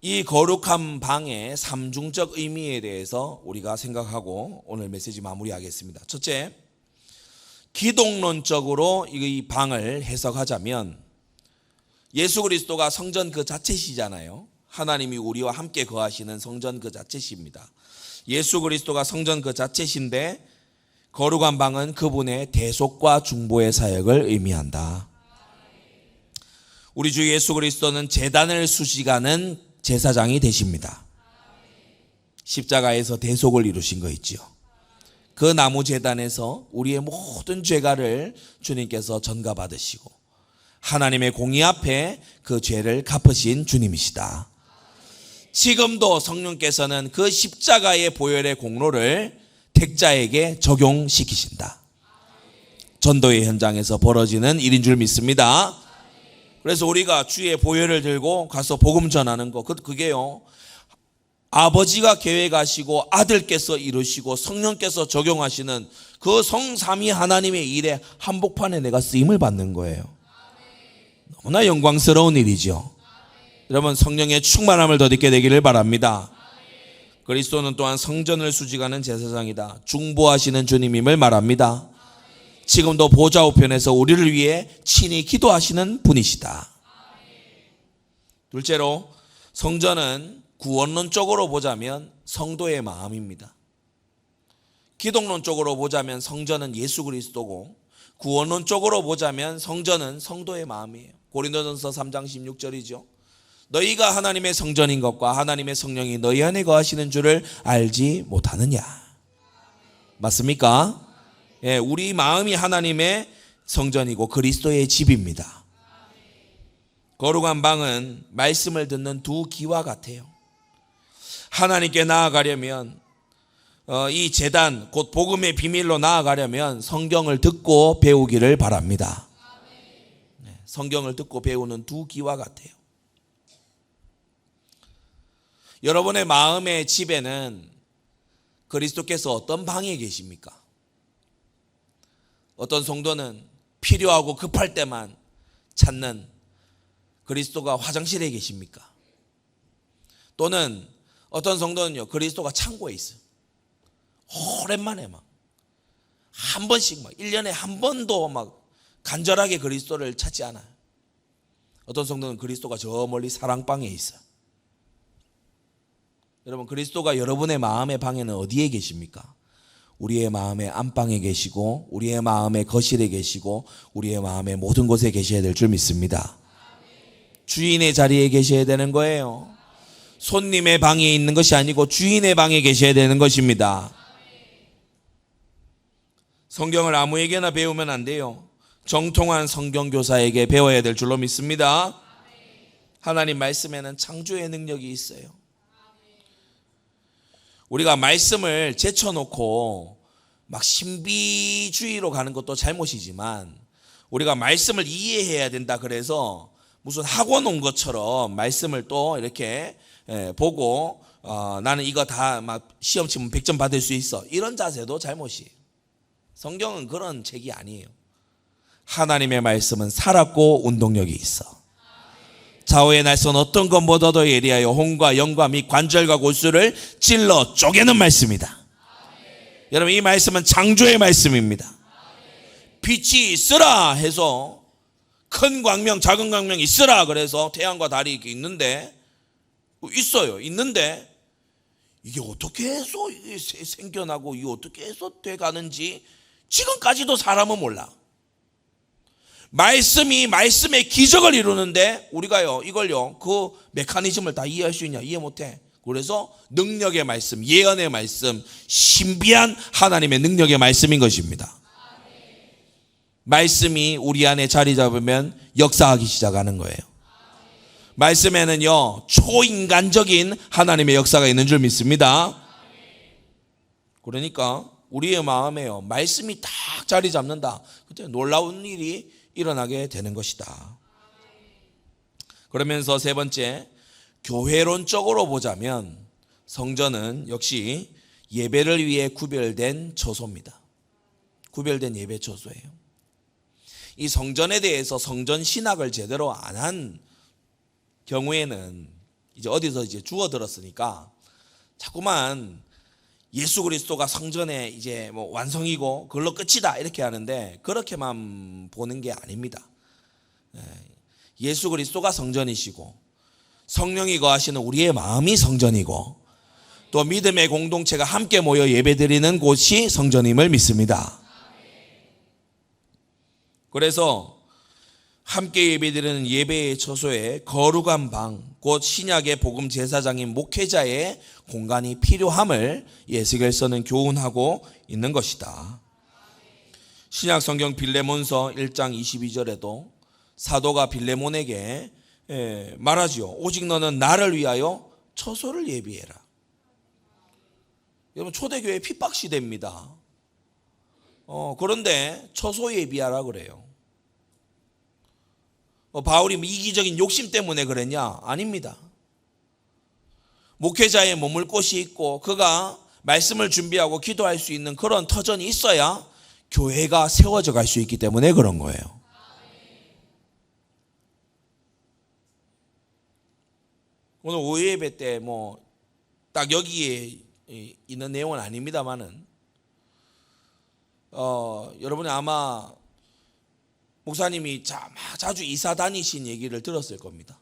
이 거룩한 방의 삼중적 의미에 대해서 우리가 생각하고 오늘 메시지 마무리하겠습니다. 첫째, 기독론적으로 이 방을 해석하자면 예수 그리스도가 성전 그 자체시잖아요. 하나님이 우리와 함께 거하시는 성전 그 자체십니다. 예수 그리스도가 성전 그 자체신데 거룩한 방은 그분의 대속과 중보의 사역을 의미한다. 우리 주 예수 그리스도는 제단을 수식하는 제사장이 되십니다. 십자가에서 대속을 이루신 거 있죠. 그 나무 제단에서 우리의 모든 죄가를 주님께서 전가받으시고 하나님의 공의 앞에 그 죄를 갚으신 주님이시다. 지금도 성령께서는 그 십자가의 보혈의 공로를 택자에게 적용시키신다. 전도의 현장에서 벌어지는 일인 줄 믿습니다. 그래서 우리가 주의 보혈을 들고 가서 복음 전하는 거, 그게요, 아버지가 계획하시고 아들께서 이루시고 성령께서 적용하시는 그 성삼위 하나님의 일에 한복판에 내가 쓰임을 받는 거예요. 너무나 영광스러운 일이죠. 여러분, 성령의 충만함을 덧입게 되기를 바랍니다. 그리스도는 또한 성전을 수직하는 제사장이다. 중보하시는 주님임을 말합니다. 지금도 보좌 우편에서 우리를 위해 친히 기도하시는 분이시다. 둘째로, 성전은 구원론적으로 보자면 성도의 마음입니다. 기독론적으로 보자면 성전은 예수 그리스도고, 구원론적으로 보자면 성전은 성도의 마음이에요. 고린도전서 3장 16절이죠. 너희가 하나님의 성전인 것과 하나님의 성령이 너희 안에 거하시는 줄을 알지 못하느냐. 맞습니까? 예, 우리 마음이 하나님의 성전이고 그리스도의 집입니다. 거룩한 방은 말씀을 듣는 두 귀와 같아요. 하나님께 나아가려면 이 제단, 곧 복음의 비밀로 나아가려면 성경을 듣고 배우기를 바랍니다. 성경을 듣고 배우는 두 귀와 같아요. 여러분의 마음의 집에는 그리스도께서 어떤 방에 계십니까? 어떤 성도는 필요하고 급할 때만 찾는 그리스도가 화장실에 계십니까? 또는 어떤 성도는요, 그리스도가 창고에 있어요. 오랜만에 막 한 번씩 막 1년에 한 번도 막 간절하게 그리스도를 찾지 않아요. 어떤 성도는 그리스도가 저 멀리 사랑방에 있어요. 여러분, 그리스도가 여러분의 마음의 방에는 어디에 계십니까? 우리의 마음의 안방에 계시고, 우리의 마음의 거실에 계시고, 우리의 마음의 모든 곳에 계셔야 될 줄 믿습니다. 주인의 자리에 계셔야 되는 거예요. 손님의 방에 있는 것이 아니고 주인의 방에 계셔야 되는 것입니다. 성경을 아무에게나 배우면 안 돼요. 정통한 성경교사에게 배워야 될 줄로 믿습니다. 하나님 말씀에는 창조의 능력이 있어요. 우리가 말씀을 제쳐놓고 막 신비주의로 가는 것도 잘못이지만, 우리가 말씀을 이해해야 된다 그래서 무슨 학원 온 것처럼 말씀을 또 이렇게 보고 나는 이거 다 막 시험 치면 100점 받을 수 있어, 이런 자세도 잘못이에요. 성경은 그런 책이 아니에요. 하나님의 말씀은 살았고 운동력이 있어. 좌우의 날선 어떤 것보다도 예리하여 혼과 영과 및 관절과 골수를 찔러 쪼개는 말씀이다. 여러분, 이 말씀은 창조의 말씀입니다. 빛이 있으라 해서 큰 광명, 작은 광명이 있으라 그래서 태양과 달이 이렇게 있는데, 있어요. 있는데 이게 어떻게 해서 이게 생겨나고 이게 어떻게 해서 돼가는지 지금까지도 사람은 몰라. 말씀이 말씀의 기적을 이루는데 우리가요, 이걸요, 그 메커니즘을 다 이해할 수 있냐? 이해 못해. 그래서 능력의 말씀, 예언의 말씀, 신비한 하나님의 능력의 말씀인 것입니다. 말씀이 우리 안에 자리 잡으면 역사하기 시작하는 거예요. 말씀에는요, 초인간적인 하나님의 역사가 있는 줄 믿습니다. 그러니까 우리의 마음에요, 말씀이 딱 자리 잡는다, 그때 놀라운 일이 일어나게 되는 것이다. 그러면서 세 번째, 교회론적으로 보자면 성전은 역시 예배를 위해 구별된 처소입니다. 구별된 예배 처소예요. 이 성전에 대해서 성전 신학을 제대로 안 한 경우에는 이제 어디서 이제 주워들었으니까 자꾸만 예수 그리스도가 성전의 이제 뭐 완성이고 그걸로 끝이다 이렇게 하는데, 그렇게만 보는 게 아닙니다. 예수 그리스도가 성전이시고 성령이 거하시는 우리의 마음이 성전이고, 또 믿음의 공동체가 함께 모여 예배드리는 곳이 성전임을 믿습니다. 그래서 함께 예배드리는 예배의 처소에 거룩한 방, 곧 신약의 복음 제사장인 목회자의 공간이 필요함을 에스겔서는 교훈하고 있는 것이다. 신약 성경 빌레몬서 1장 22절에도 사도가 빌레몬에게 말하지요. 오직 너는 나를 위하여 처소를 예비해라. 여러분, 초대교회 핍박시대입니다. 그런데 처소 예비하라 그래요. 바울이 이기적인 욕심 때문에 그랬냐? 아닙니다. 목회자의 머물 곳이 있고 그가 말씀을 준비하고 기도할 수 있는 그런 터전이 있어야 교회가 세워져 갈 수 있기 때문에 그런 거예요. 오늘 오후 예배 때 뭐 딱 여기에 있는 내용은 아닙니다만은 여러분이 아마 목사님이 자주 이사 다니신 얘기를 들었을 겁니다.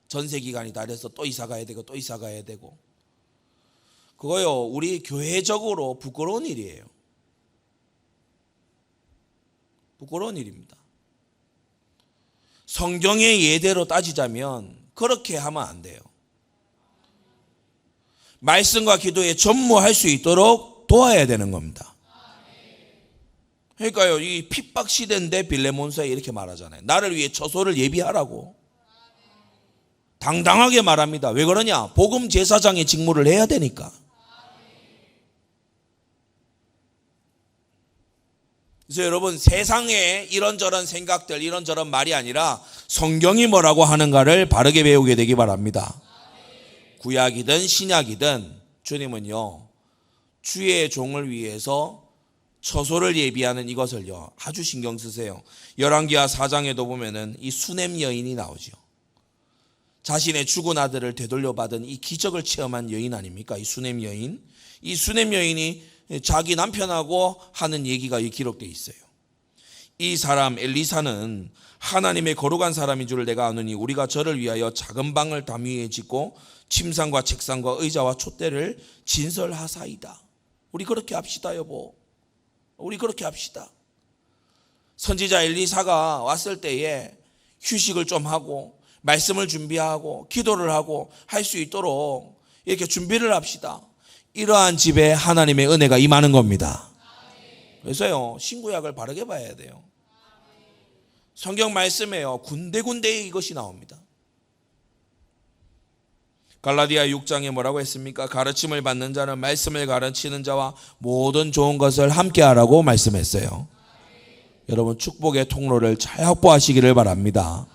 전세 기간이 다 돼서 또 이사 가야 되고 또 이사 가야 되고. 그거요, 우리 교회적으로 부끄러운 일이에요. 부끄러운 일입니다. 성경의 예대로 따지자면 그렇게 하면 안 돼요. 말씀과 기도에 전무할 수 있도록 도와야 되는 겁니다. 그러니까요, 이 핍박 시대인데 빌레몬서에 이렇게 말하잖아요. 나를 위해 처소를 예비하라고 당당하게 말합니다. 왜 그러냐? 복음 제사장의 직무를 해야 되니까. 그래서 여러분, 세상에 이런저런 생각들, 이런저런 말이 아니라 성경이 뭐라고 하는가를 바르게 배우게 되기 바랍니다. 구약이든 신약이든 주님은요, 주의 종을 위해서 처소를 예비하는 이것을요 아주 신경 쓰세요. 열왕기하 4장에도 보면은 이 수넴 여인이 나오죠. 자신의 죽은 아들을 되돌려받은 이 기적을 체험한 여인 아닙니까? 이 수넴 여인. 이 수넴 여인이 자기 남편하고 하는 얘기가 기록되어 있어요. 이 사람 엘리사는 하나님의 거룩한 사람인 줄 내가 아느니 우리가 저를 위하여 작은 방을 담 위에 짓고 침상과 책상과 의자와 촛대를 진설하사이다. 우리 그렇게 합시다 여보. 우리 그렇게 합시다. 선지자 엘리사가 왔을 때에 휴식을 좀 하고 말씀을 준비하고 기도를 하고 할 수 있도록 이렇게 준비를 합시다. 이러한 집에 하나님의 은혜가 임하는 겁니다. 그래서요 신구약을 바르게 봐야 돼요. 성경 말씀에요 군데군데 이것이 나옵니다. 갈라디아 6장에 뭐라고 했습니까? 가르침을 받는 자는 말씀을 가르치는 자와 모든 좋은 것을 함께 하라고 말씀했어요. 여러분 축복의 통로를 잘 확보하시기를 바랍니다.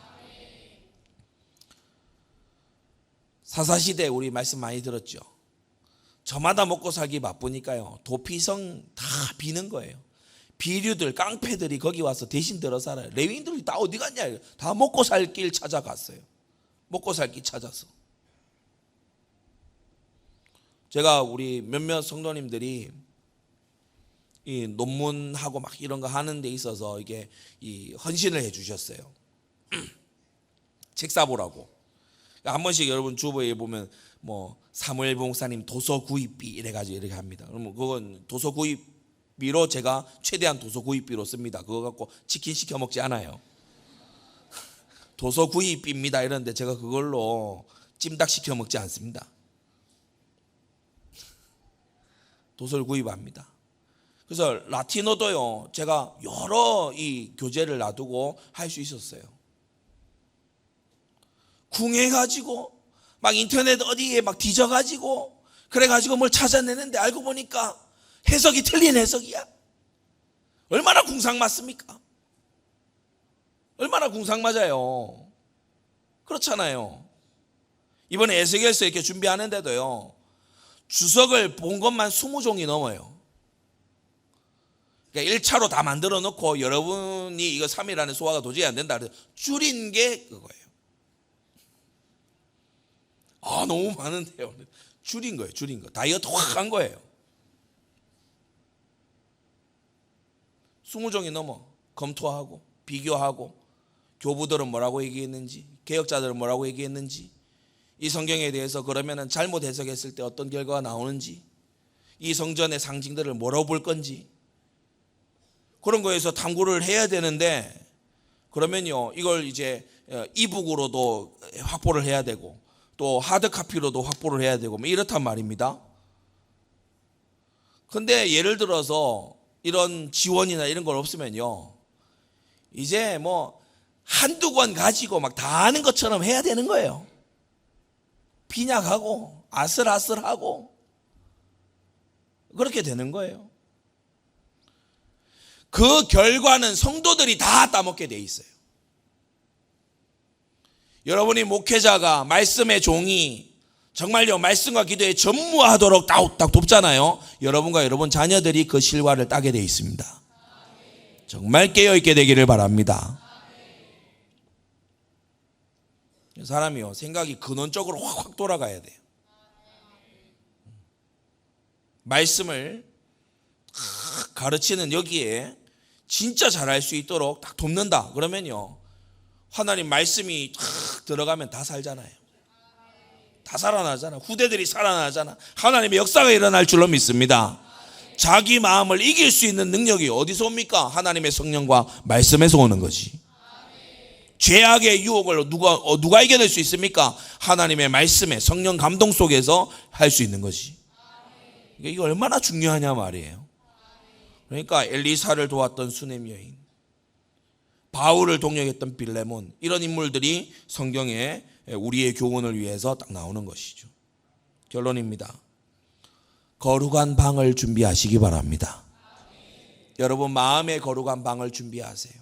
사사시대 우리 말씀 많이 들었죠. 저마다 먹고 살기 바쁘니까요 도피성 다 비는 거예요. 비류들 깡패들이 거기 와서 대신 들어 살아요. 레위인들이 다 어디 갔냐, 다 먹고 살 길 찾아갔어요. 먹고 살 길 찾아서. 제가 우리 몇몇 성도님들이 이 논문하고 막 이런 거 하는 데 있어서 이게 이 헌신을 해 주셨어요. 책 사보라고. 한 번씩 여러분 주보에 보면 뭐 사무엘 목사님 도서 구입비 이래가지고 이렇게 합니다. 그러면 그건 도서 구입비로 제가 최대한 도서 구입비로 씁니다. 그거 갖고 치킨 시켜 먹지 않아요. 도서 구입비입니다 이러는데 제가 그걸로 찜닭 시켜 먹지 않습니다. 도서를 구입합니다. 그래서 라틴어도요 제가 여러 이 교재를 놔두고 할 수 있었어요. 궁해가지고 막 인터넷 어디에 막 뒤져가지고 그래가지고 뭘 찾아내는데 알고 보니까 해석이 틀린 해석이야. 얼마나 궁상 맞습니까? 얼마나 궁상 맞아요. 그렇잖아요. 이번에 에스겔서 이렇게 준비하는데도요 주석을 본 것만 20종이 넘어요. 그러니까 1차로 다 만들어 놓고 여러분이 이거 3일 안에 소화가 도저히 안 된다 그래서 줄인 게 그거예요. 아 너무 많은데요. 줄인 거예요. 줄인 거. 다이어트 확 한 거예요. 20종이 넘어 검토하고 비교하고 교부들은 뭐라고 얘기했는지 개혁자들은 뭐라고 얘기했는지 이 성경에 대해서 그러면은 잘못 해석했을 때 어떤 결과가 나오는지 이 성전의 상징들을 뭐라고 볼 건지 그런 거에서 탐구를 해야 되는데 그러면요 이걸 이제 이북으로도 확보를 해야 되고 또 하드카피로도 확보를 해야 되고 뭐 이렇단 말입니다. 근데 예를 들어서 이런 지원이나 이런 걸 없으면요 이제 뭐 한두 권 가지고 막 다 아는 것처럼 해야 되는 거예요. 빈약하고 아슬아슬하고 그렇게 되는 거예요. 그 결과는 성도들이 다 따먹게 돼 있어요. 여러분이 목회자가 말씀의 종이 정말요 말씀과 기도에 전무하도록 딱 돕잖아요. 여러분과 여러분 자녀들이 그 실과를 따게 돼 있습니다. 정말 깨어있게 되기를 바랍니다. 사람이요 생각이 근원적으로 확 돌아가야 돼요. 말씀을 가르치는 여기에 진짜 잘할 수 있도록 딱 돕는다 그러면요 하나님 말씀이 탁 들어가면 다 살잖아요. 다 살아나잖아. 후대들이 살아나잖아. 하나님의 역사가 일어날 줄로 믿습니다. 자기 마음을 이길 수 있는 능력이 어디서 옵니까? 하나님의 성령과 말씀에서 오는 거지. 죄악의 유혹을 누가 이겨낼 수 있습니까? 하나님의 말씀에 성령 감동 속에서 할 수 있는 것이. 이게 얼마나 중요하냐 말이에요. 그러니까 엘리사를 도왔던 수넴 여인, 바울을 동역했던 빌레몬 이런 인물들이 성경에 우리의 교훈을 위해서 딱 나오는 것이죠. 결론입니다. 거룩한 방을 준비하시기 바랍니다. 여러분 마음의 거룩한 방을 준비하세요.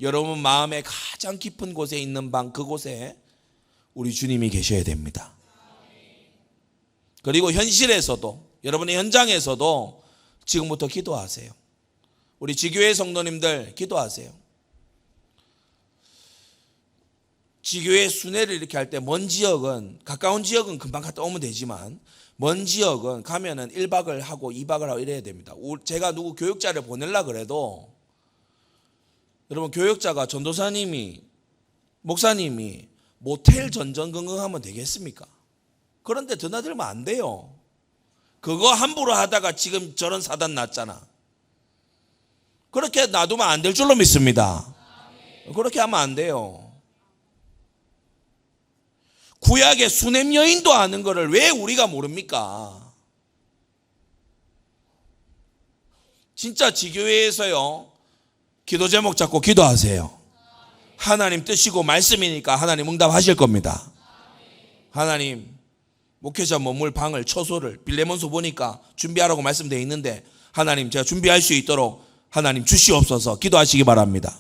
여러분 마음의 가장 깊은 곳에 있는 방 그곳에 우리 주님이 계셔야 됩니다. 그리고 현실에서도 여러분의 현장에서도 지금부터 기도하세요. 우리 지교회 성도님들 기도하세요. 지교회 순회를 이렇게 할 때 먼 지역은, 가까운 지역은 금방 갔다 오면 되지만 먼 지역은 가면은 1박을 하고 2박을 하고 이래야 됩니다. 제가 누구 교육자를 보내려고 그래도 여러분, 교육자가 전도사님이, 목사님이 모텔 전전긍긍하면 되겠습니까? 그런데 드나들면 안 돼요. 그거 함부로 하다가 지금 저런 사단 났잖아. 그렇게 놔두면 안 될 줄로 믿습니다. 그렇게 하면 안 돼요. 구약의 수냄 여인도 아는 거를 왜 우리가 모릅니까? 진짜 지교회에서요, 기도 제목 잡고 기도하세요. 하나님 뜻이고 말씀이니까 하나님 응답하실 겁니다. 하나님, 목회자 머물 방을, 처소를 빌레몬서 보니까 준비하라고 말씀되어 있는데 하나님, 제가 준비할 수 있도록 하나님 주시옵소서 기도하시기 바랍니다.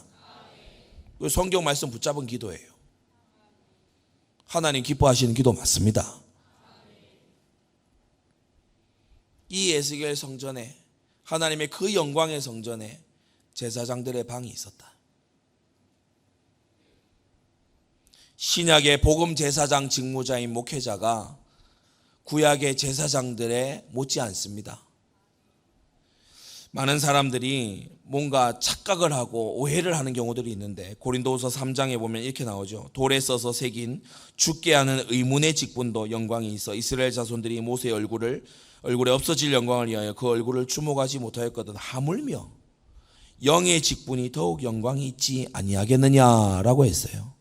성경 말씀 붙잡은 기도예요. 하나님 기뻐하시는 기도 맞습니다. 이 에스겔 성전에, 하나님의 그 영광의 성전에 제사장들의 방이 있었다. 신약의 복음 제사장 직무자인 목회자가 구약의 제사장들에 못지 않습니다. 많은 사람들이 뭔가 착각을 하고 오해를 하는 경우들이 있는데, 고린도후서 3장에 보면 이렇게 나오죠. 돌에 써서 새긴 죽게 하는 의문의 직분도 영광이 있어 이스라엘 자손들이 모세의 얼굴에 없어질 영광을 위하여 그 얼굴을 주목하지 못하였거든 하물며 영의 직분이 더욱 영광이 있지 아니하겠느냐라고 했어요.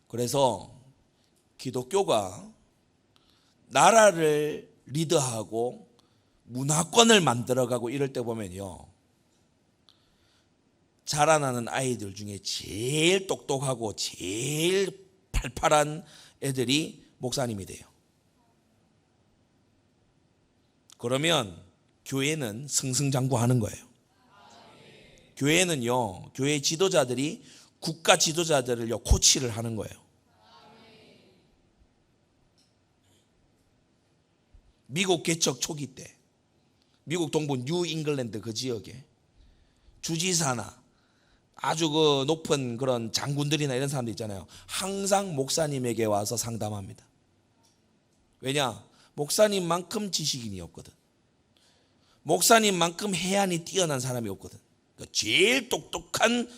그래서 기독교가 나라를 리드하고 문화권을 만들어가고 이럴 때 보면요, 자라나는 아이들 중에 제일 똑똑하고 제일 팔팔한 애들이 목사님이 돼요. 그러면 교회는 승승장구하는 거예요. 교회는요, 교회 지도자들이 국가 지도자들을요 코치를 하는 거예요. 미국 개척 초기 때 미국 동부 뉴 잉글랜드 그 지역에 주지사나 아주 그 높은 그런 장군들이나 이런 사람들 있잖아요. 항상 목사님에게 와서 상담합니다. 왜냐? 목사님만큼 지식인이 없거든. 목사님만큼 해안이 뛰어난 사람이 없거든. 그러니까 제일 똑똑한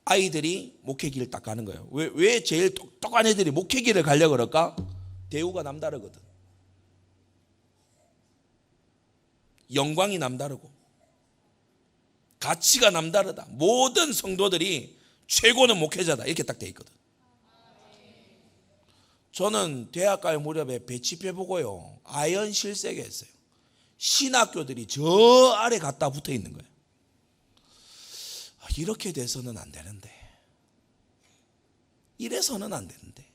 아이들이 목회길을 딱 가는 거예요. 왜 제일 똑똑한 애들이 목회길을 가려고 그럴까? 대우가 남다르거든. 영광이 남다르고 가치가 남다르다. 모든 성도들이 최고는 목회자다 이렇게 딱 돼 있거든. 저는 대학갈 무렵에 배치표 보고요, 아연 실세게 했어요. 신학교들이 저 아래 갖다 붙어 있는 거예요. 이렇게 돼서는 안 되는데, 이래서는 안 되는데,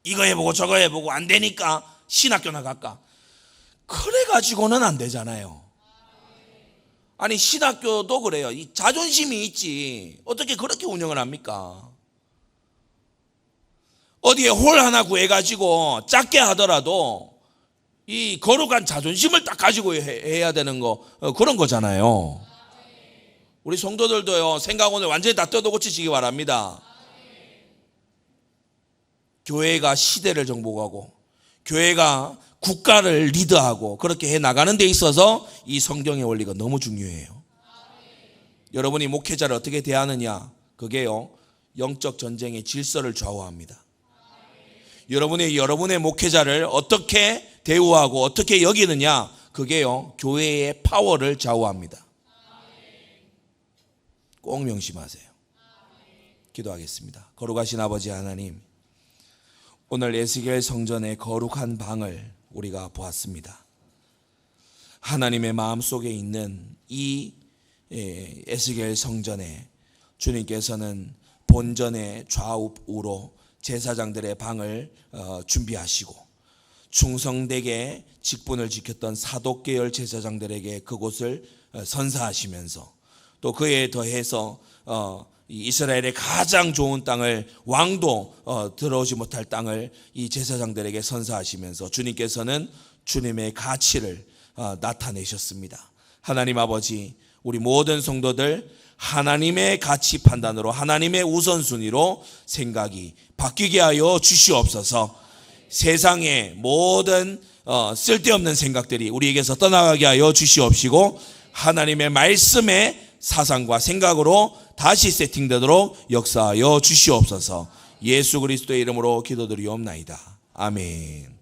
이거 해보고 저거 해보고 안 되니까 신학교나 갈까? 그래 가지고는 안 되잖아요. 아니 신학교도 그래요. 이 자존심이 있지 어떻게 그렇게 운영을 합니까? 어디에 홀 하나 구해가지고 작게 하더라도 이 거룩한 자존심을 딱 가지고 해야 되는 거, 그런 거잖아요. 우리 성도들도요, 생각 오늘 완전히 다 뜯어 고치시기 바랍니다. 교회가 시대를 정복하고 교회가 국가를 리드하고 그렇게 해 나가는 데 있어서 이 성경의 원리가 너무 중요해요. 여러분이 목회자를 어떻게 대하느냐, 그게요 영적 전쟁의 질서를 좌우합니다. 여러분의 목회자를 어떻게 대우하고 어떻게 여기느냐, 그게요 교회의 파워를 좌우합니다. 꼭 명심하세요. 기도하겠습니다. 거룩하신 아버지 하나님, 오늘 에스겔 성전의 거룩한 방을 우리가 보았습니다. 하나님의 마음속에 있는 이 에스겔 성전에 주님께서는 본전의 좌우로 제사장들의 방을 준비하시고 충성되게 직분을 지켰던 사독계열 제사장들에게 그곳을 선사하시면서 또 그에 더해서 이 이스라엘의 가장 좋은 땅을, 왕도 들어오지 못할 땅을 이 제사장들에게 선사하시면서 주님께서는 주님의 가치를 나타내셨습니다. 하나님 아버지, 우리 모든 성도들 하나님의 가치 판단으로, 하나님의 우선순위로 생각이 바뀌게 하여 주시옵소서. 세상의 모든 쓸데없는 생각들이 우리에게서 떠나가게 하여 주시옵시고, 하나님의 말씀의 사상과 생각으로 다시 세팅되도록 역사하여 주시옵소서. 예수 그리스도의 이름으로 기도드리옵나이다. 아멘.